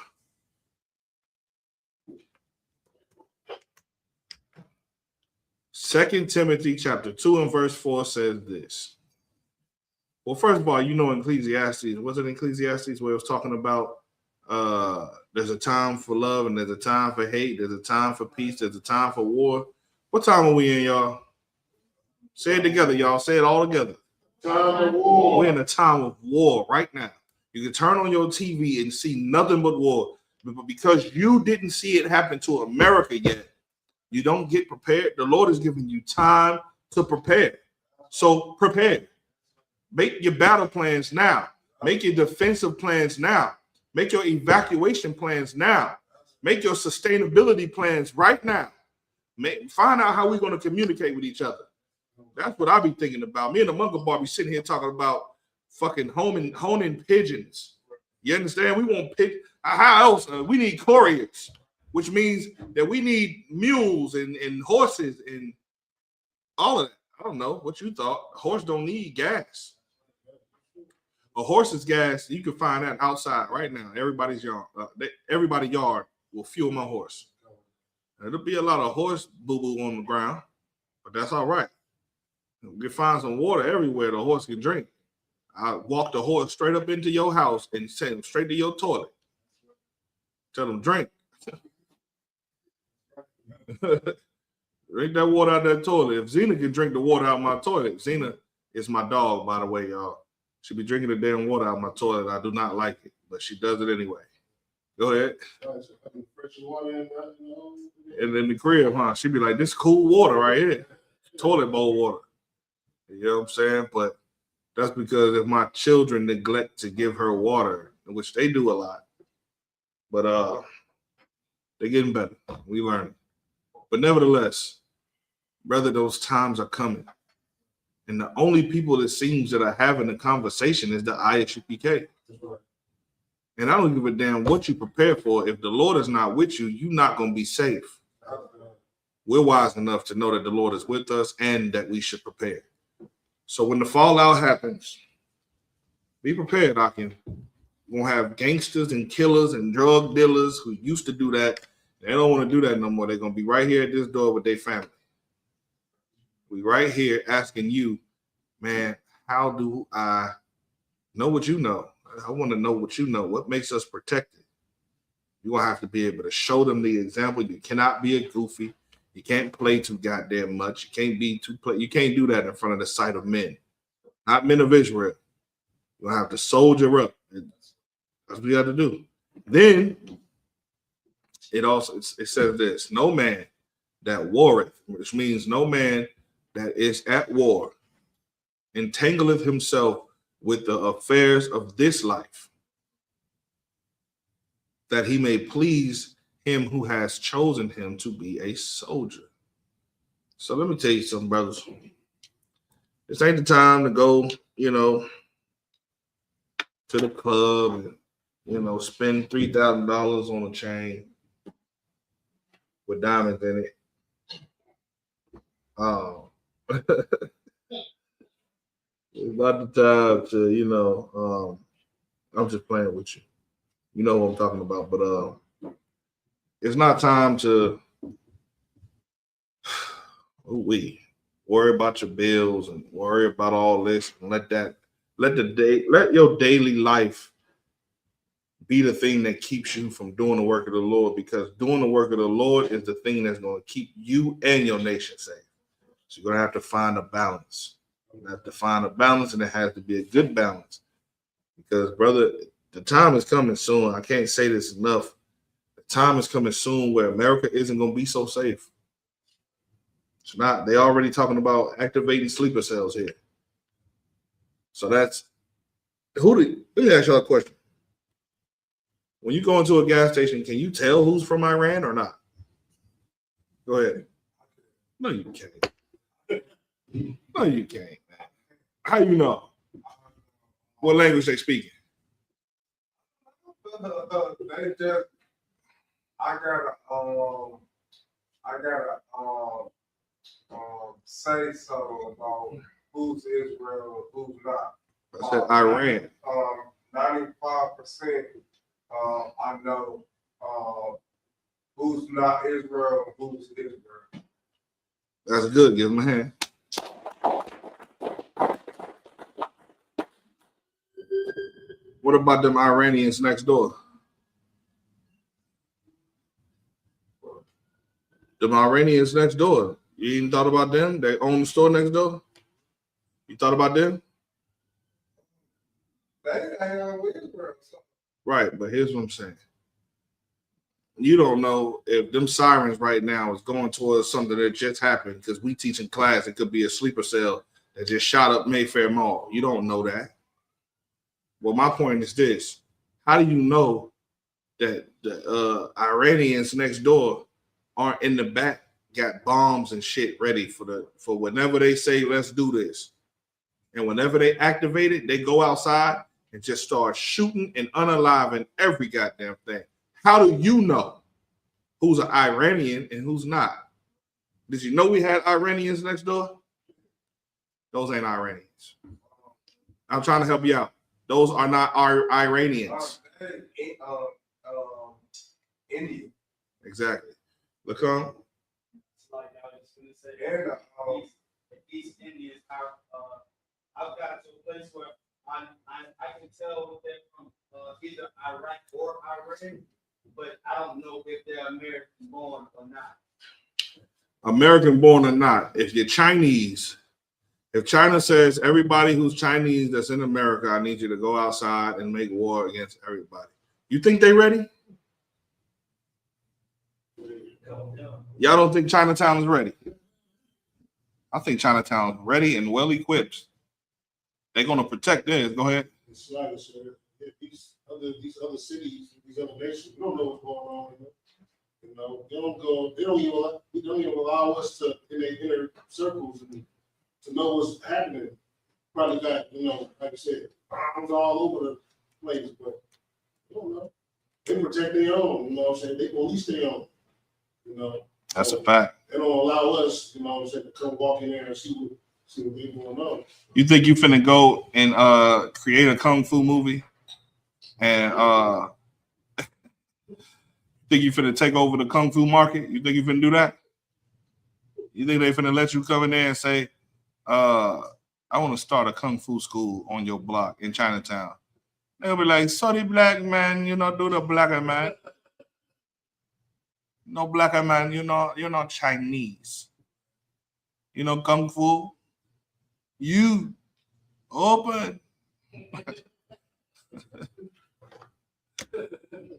Second Timothy chapter 2 and verse 4 says this. Well, first of all, you know Ecclesiastes. Was it Ecclesiastes where it was talking about there's a time for love and there's a time for hate, there's a time for peace, there's a time for war? What time are we in, y'all? Say it together, y'all. Say it all together. Time of war. We're in a time of war right now. You can turn on your TV and see nothing but war. But because you didn't see it happen to America yet, you don't get prepared. The Lord is giving you time to prepare. So prepare. Make your battle plans now. Make your defensive plans now. Make your evacuation plans now. Make your sustainability plans right now. Find out how we're going to communicate with each other. That's what I be thinking about. Me and the Mungo Bar be sitting here talking about fucking honing pigeons. You understand? We want pigeons. How else? We need couriers, which means that we need mules and horses and all of that. I don't know what you thought. A horse don't need gas. A horse's gas, you can find that outside right now. Everybody yard will fuel my horse. It'll be a lot of horse boo-boo on the ground, but that's all right. You find some water everywhere the horse can drink. I walk the horse straight up into your house and send him straight to your toilet. Tell him drink. Drink that water out that toilet. If Xena can drink the water out my toilet, Xena is my dog, by the way, y'all. She be drinking the damn water out my toilet. I do not like it, but she does it anyway. Go ahead. And in the crib, huh? She be like, this cool water right here. Toilet bowl water. You know what I'm saying? But that's because if my children neglect to give her water, which they do a lot, but they're getting better. We learn. But nevertheless, brother, those times are coming. And the only people that seems that are having a conversation is the Isupk. And I don't give a damn what you prepare for. If the Lord is not with you, you're not going to be safe. We're wise enough to know that the Lord is with us and that we should prepare. So when the fallout happens, be prepared, Akin. We're going to have gangsters and killers and drug dealers who used to do that. They don't want to do that no more. They're going to be right here at this door with their family. We right here asking you, man, how do I know what you know? I want to know what you know. What makes us protected? You're going to have to be able to show them the example. You cannot be a goofy. You can't play too goddamn much. You can't be too play. You can't do that in front of the sight of men. Not men of Israel. You're going to have to soldier up. That's what you have to do. Then it says this, no man that warreth, which means no man that is at war, entangleth himself with the affairs of this life, that he may please him who has chosen him to be a soldier. So let me tell you something, brothers. This ain't the time to go, to the club and, spend $3,000 on a chain with diamonds in it. It's about the time to, I'm just playing with you. You know what I'm talking about, but it's not time to worry about your bills and worry about all this and let your daily life be the thing that keeps you from doing the work of the Lord, because doing the work of the Lord is the thing that's going to keep you and your nation safe. So you're going to have to find a balance. You have to find a balance, and it has to be a good balance. Because, brother, the time is coming soon. I can't say this enough. The time is coming soon where America isn't going to be so safe. It's not. They're already talking about activating sleeper cells here. So that's let me ask y'all a question. When you go into a gas station, can you tell who's from Iran or not? Go ahead. No, you can't. No, you can't, man. How you know? What language they speaking? I gotta say something about who's Israel, who's not. I said Iran. 95%. I know who's not Israel, who's Israel. That's good. Give them a hand. What about them Iranians next door? Them Iranians next door. You even thought about them? They own the store next door? You thought about them? They have Israel. Right, but here's what I'm saying. You don't know if them sirens right now is going towards something that just happened, because we teach in class it could be a sleeper cell that just shot up Mayfair Mall. You don't know that. Well, my point is this. How do you know that the Iranians next door aren't in the back, got bombs and shit ready for whenever they say, let's do this? And whenever they activate it, they go outside and just start shooting and unaliving every goddamn thing. How do you know who's an Iranian and who's not? Did you know we had Iranians next door? Those ain't Iranians. I'm trying to help you out. Those are not our Iranians. India. Exactly. Lacombe? Like I was just gonna say, East Indians, I've got to a place where I can tell if they're from either Iraq or Iran, but I don't know if they're American born or not. American born or not, if you're Chinese, if China says everybody who's Chinese that's in America, I need you to go outside and make war against everybody. You think they ready? Y'all don't think Chinatown is ready? I think Chinatown is ready and well equipped. They're gonna protect theirs. Go ahead. It's like, sir, these other cities, these other nations, we don't know what's going on. You know, they don't even allow us to in their inner circles to know what's happening. Probably got, like I said, bombs all over the place, but you don't know. They protect their own, you know what I'm saying? They police their own, you know. That's a fact. They don't allow us, you know what I'm saying, to come walk in there and see what they going on. You think you finna go and create a kung fu movie and think you finna take over the kung fu market? You think you finna do that? You think they finna let you come in there and say, I want to start a kung fu school on your block in Chinatown? They'll be like, sorry, black man, you know, do the blacker man. No blacker man, you're not Chinese. You know, kung fu. You open.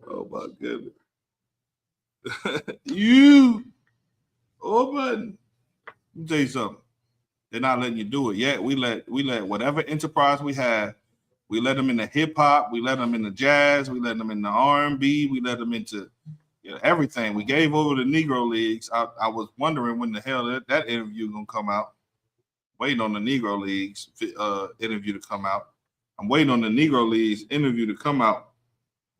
Oh my goodness. You open. Let me tell you something. They're not letting you do it yet. We let whatever enterprise we have, we let them into hip hop, we let them into jazz, we let them into R&B, we let them into everything. We gave over the Negro Leagues. I was wondering when the hell that interview gonna come out. Waiting on the Negro Leagues interview to come out. I'm waiting on the Negro Leagues interview to come out.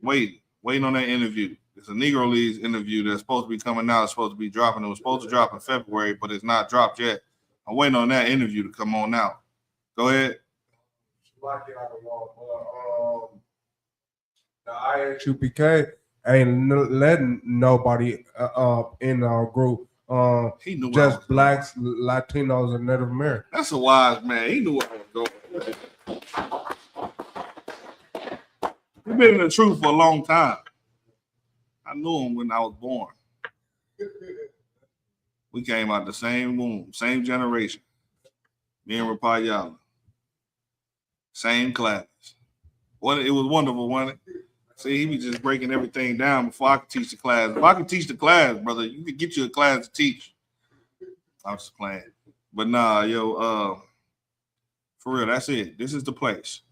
Waiting on that interview. It's a Negro Leagues interview that's supposed to be coming out. It's supposed to be dropping. It was supposed to drop in February, but it's not dropped yet. I'm waiting on that interview to come on out. Go ahead. The Isupk ain't letting nobody in our group. He knew just blacks, Latinos, and Native Americans. That's a wise man. He knew where I was going. He's been in the truth for a long time. I knew him when I was born. We came out the same womb, same generation. Me and Rapayala. Same class. It was wonderful, wasn't it? See, he was just breaking everything down before I could teach the class. If I could teach the class, brother, you could get you a class to teach. I'm just playing. But nah, for real, that's it. This is the place.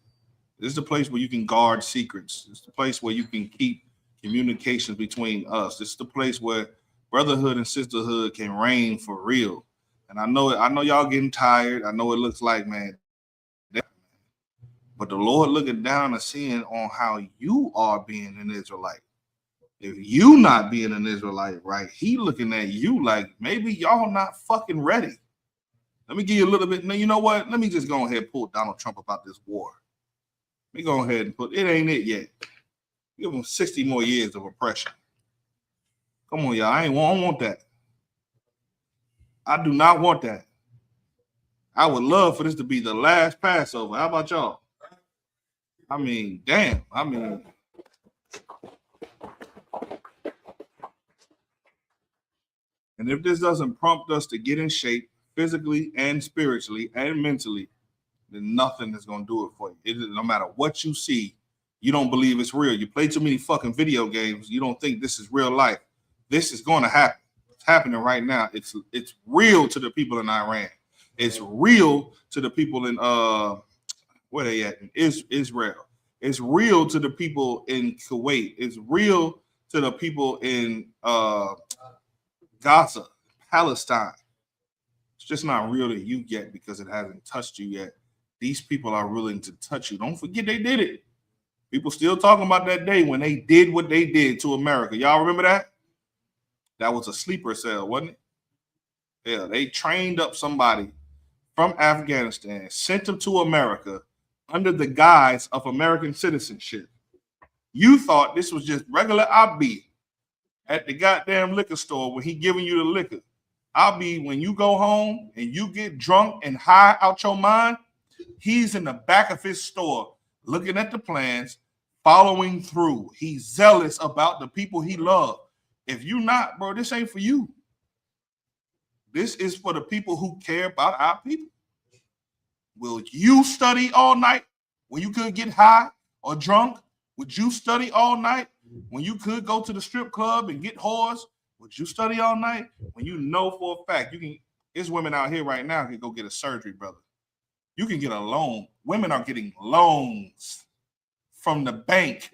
This is the place where you can guard secrets. It's the place where you can keep communications between us. This is the place where brotherhood and sisterhood can reign for real. And I know y'all getting tired. I know it looks like, man. But the Lord looking down and seeing on how you are being an Israelite. If you not being an Israelite, right, he looking at you like maybe y'all not fucking ready. Let me give you a little bit. Now, you know what? Let me just go ahead and pull Donald Trump about this war. Let me go ahead and put it ain't it yet. Give him 60 more years of oppression. Come on, y'all. I don't want that. I do not want that. I would love for this to be the last Passover. How about y'all? I mean, damn. I mean, and if this doesn't prompt us to get in shape physically and spiritually and mentally, then nothing is going to do it for you. No matter what you see, you don't believe it's real. You play too many fucking video games. You don't think this is real life. This is going to happen. It's happening right now. It's real to the people in Iran. It's real to the people in where they at in Israel. It's real to the people in Kuwait. It's real to the people in Gaza, Palestine. It's just not real to you yet because it hasn't touched you yet. These people are willing to touch you. Don't forget they did it. People still talking about that day when they did what they did to America. Y'all remember that? That was a sleeper cell, wasn't it? Yeah, they trained up somebody from Afghanistan, sent them to America under the guise of American citizenship. You thought this was just regular Abi. at the goddamn liquor store when he giving you the liquor. I'll be, when you go home and you get drunk and high out your mind, he's in the back of his store looking at the plans, following through. He's zealous about the people he loves. If you not, bro, this ain't for you. This is for the people who care about our people. Will you study all night when you could get high or drunk? Would you study all night when you could go to the strip club and get whores? Would you study all night when you know for a fact you can? There's women out here right now who can go get a surgery, brother. You can get a loan. Women are getting loans from the bank.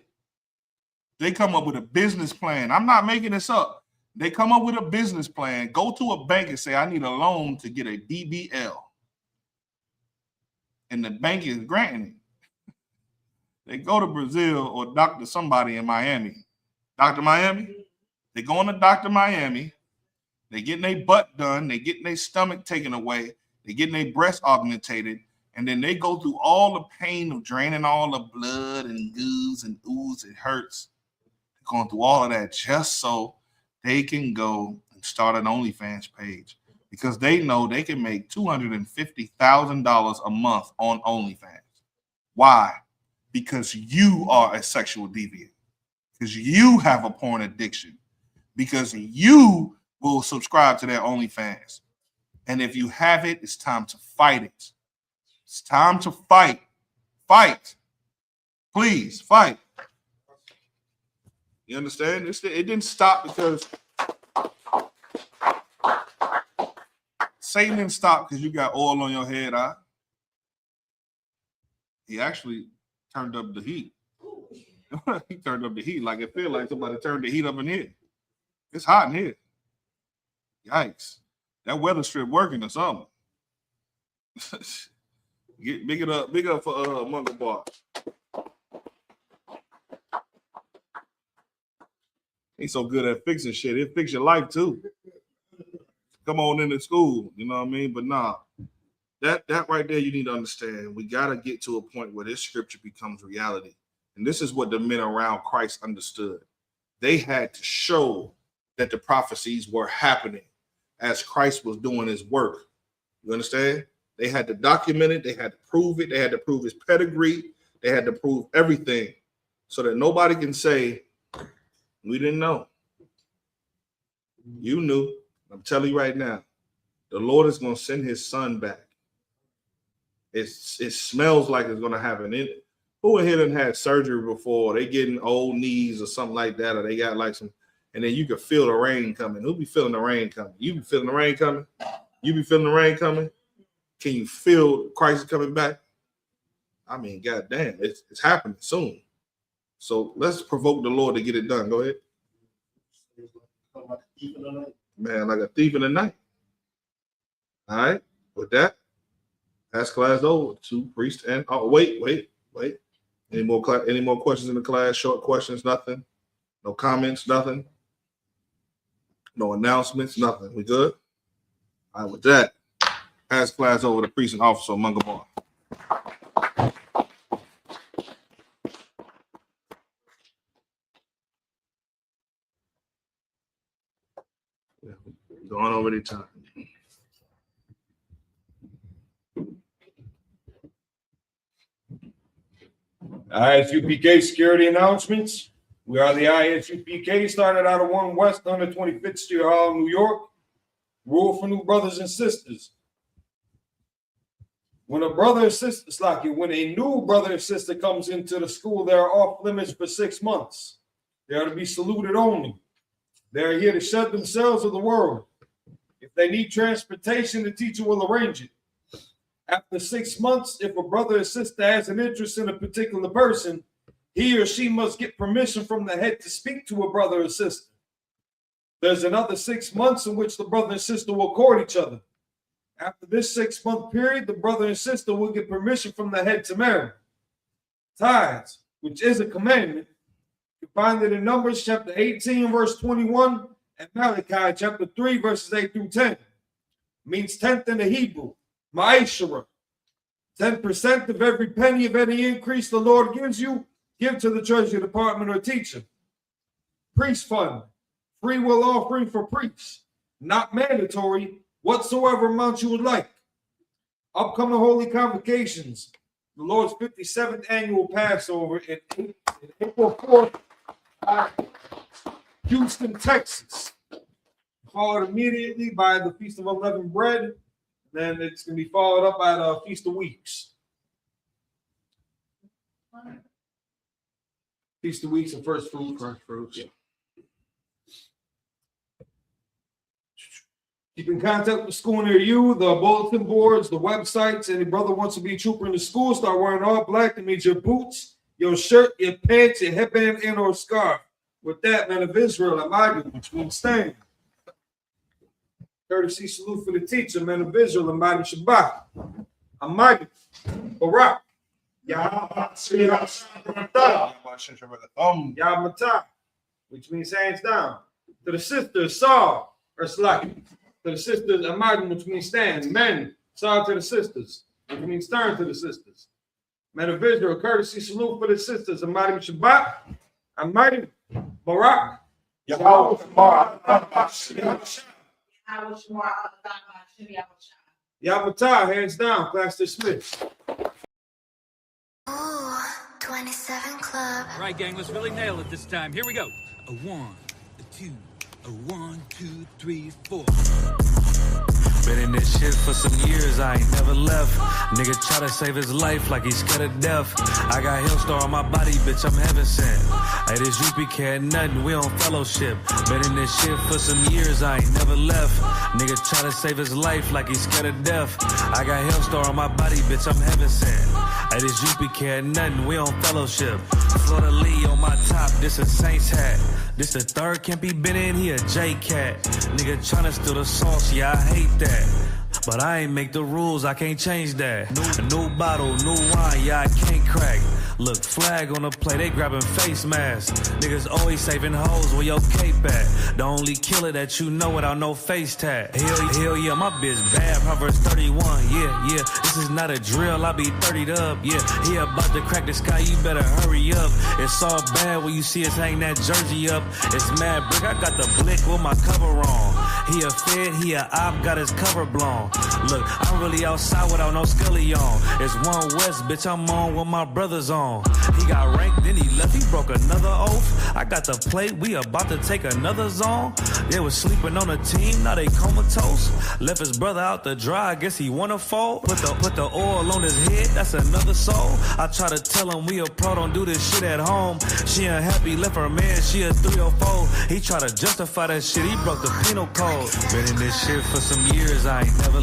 They come up with a business plan. I'm not making this up. They come up with a business plan, go to a bank and say, I need a loan to get a BBL. And the bank is granting it. They go to Brazil or Dr. somebody in Miami. Dr. Miami? They go into Dr. Miami. They getting their butt done. They getting their stomach taken away. They getting their breast augmentated. And then they go through all the pain of draining all the blood and goos and ooze. It hurts. Going through all of that just so they can go and start an OnlyFans page, because they know they can make $250,000 a month on OnlyFans. Why? Because you are a sexual deviant, because you have a porn addiction, because you will subscribe to their OnlyFans. And if you have it, it's time to fight it. It's time to fight. Fight. Please fight. You understand? It didn't stop because Satan didn't stop because you got oil on your head. He actually turned up the heat. He turned up the heat. Like it feels like somebody turned the heat up in here. It's hot in here. Yikes. That weather strip working or something. Big up for Mungo Bar. He's so good at fixing shit. He'll fix your life too. Come on into school, you know what I mean? But nah, that right there, you need to understand. We got to get to a point where this scripture becomes reality. And this is what the men around Christ understood. They had to show that the prophecies were happening as Christ was doing his work. You understand? They had to document it. They had to prove it. They had to prove his pedigree. They had to prove everything so that nobody can say, we didn't know. You knew. I'm telling you right now, the Lord is going to send his son back. It smells like it's going to happen. Who in here done had surgery before? They getting old knees or something like that, or they got like some, and then you can feel the rain coming. Who be feeling the rain coming? You be feeling the rain coming? You be feeling the rain coming? Can you feel Christ coming back? I mean, goddamn, it's happening soon. So let's provoke the Lord to get it done. Go ahead. Man, like a thief in the night. All right. With that, pass class over to priest and wait. Any more questions in the class? Short questions, nothing. No comments, nothing. No announcements, nothing. We good? All right, with that, pass class over to priest and officer Mungo Bar. Going over the time. ISUPK security announcements. We are the ISUPK, started out of 1 West 125th Street, Harlem, New York. Rule for new brothers and sisters. When a brother or sister, when a new brother or sister comes into the school, they are off limits for 6 months. They are to be saluted only. They are here to shed themselves of the world. If they need transportation, the teacher will arrange it. After 6 months, if a brother or sister has an interest in a particular person, he or she must get permission from the head to speak to a brother or sister. There's another 6 months in which the brother and sister will court each other. After this 6-month period, the brother and sister will get permission from the head to marry. Tithes, which is a commandment, you find it in Numbers chapter 18, verse 21, and Malachi chapter 3, verses 8 through 10. It means tenth in the Hebrew, ma'ashara. 10% of every penny of any increase the Lord gives you, give to the treasury department or teacher. Priest fund, Free will offering for priests. Not mandatory. Whatsoever amount you would like. Upcoming holy convocations. The Lord's 57th annual Passover in April 4th at Houston, Texas. Followed immediately by the Feast of Unleavened Bread. Then it's going to be followed up by the Feast of Weeks. Feast of Weeks and First Fruits. Yeah. Keep in contact with the school near you, the bulletin boards, the websites. Any brother wants to be a trooper in the school, start wearing all black. That means your boots, your shirt, your pants, your headband, and or scarf. With that, men of Israel, Amadu, which means stand. Courtesy salute for the teacher, men of Israel, Amadu Shabbat. Amadu, Barak. Yamata, which means hands down. To the sisters, Saw, or Slaki. To the sisters, Amadu, which means stand. Men, Saw to the sisters, which means turn to the sisters. Men of Israel, courtesy salute for the sisters, Amadu Shabbat. Amadu, Barak. Yamata, hands down, class dismissed. Ooh, 27 Club. All right, gang, let's really nail it this time. Here we go. A 1, a 2, a 1, 2, 3, 4. Been in this shit for some years, I ain't never left. Nigga try to save his life like he's scared of death. I got Hillstar on my body, bitch, I'm heaven sent. Hey, this UPK ain't nothing, we on fellowship. Been in this shit for some years, I ain't never left. Nigga try to save his life like he's scared of death. I got Hillstar on my body, bitch, I'm heaven sent. Hey, this UPK ain't nothing, we on fellowship. Florida Lee on my top, this a Saints hat. This the third can't be been in, he a J-Cat. Nigga tryna steal the sauce, yeah, I hate that. But I ain't make the rules, I can't change that. New bottle, new wine, yeah, I can't crack. Look, flag on the play, they grabbing face masks. Niggas always saving hoes, where your cape at? The only killer that you know without no face tag. Hell yeah, my bitch bad, Proverbs 31, yeah. This is not a drill, I be 30'd up, yeah. He about to crack the sky, you better hurry up. It's all bad when you see us hang that jersey up. It's mad brick, I got the blick with my cover on. He a fed, he a op, got his cover blown. Look, I'm really outside without no scully on. It's one West, bitch, I'm on with my brothers on. He got ranked, then he left, he broke another oath. I got the plate, we about to take another zone. They was sleeping on a team, now they comatose. Left his brother out to dry, I guess he wanna fold. Put the oil on his head, that's another soul. I try to tell him we a pro, don't do this shit at home. She unhappy, left her man, she a 304. He try to justify that shit, he broke the penal code. Been in this shit for some years, I ain't never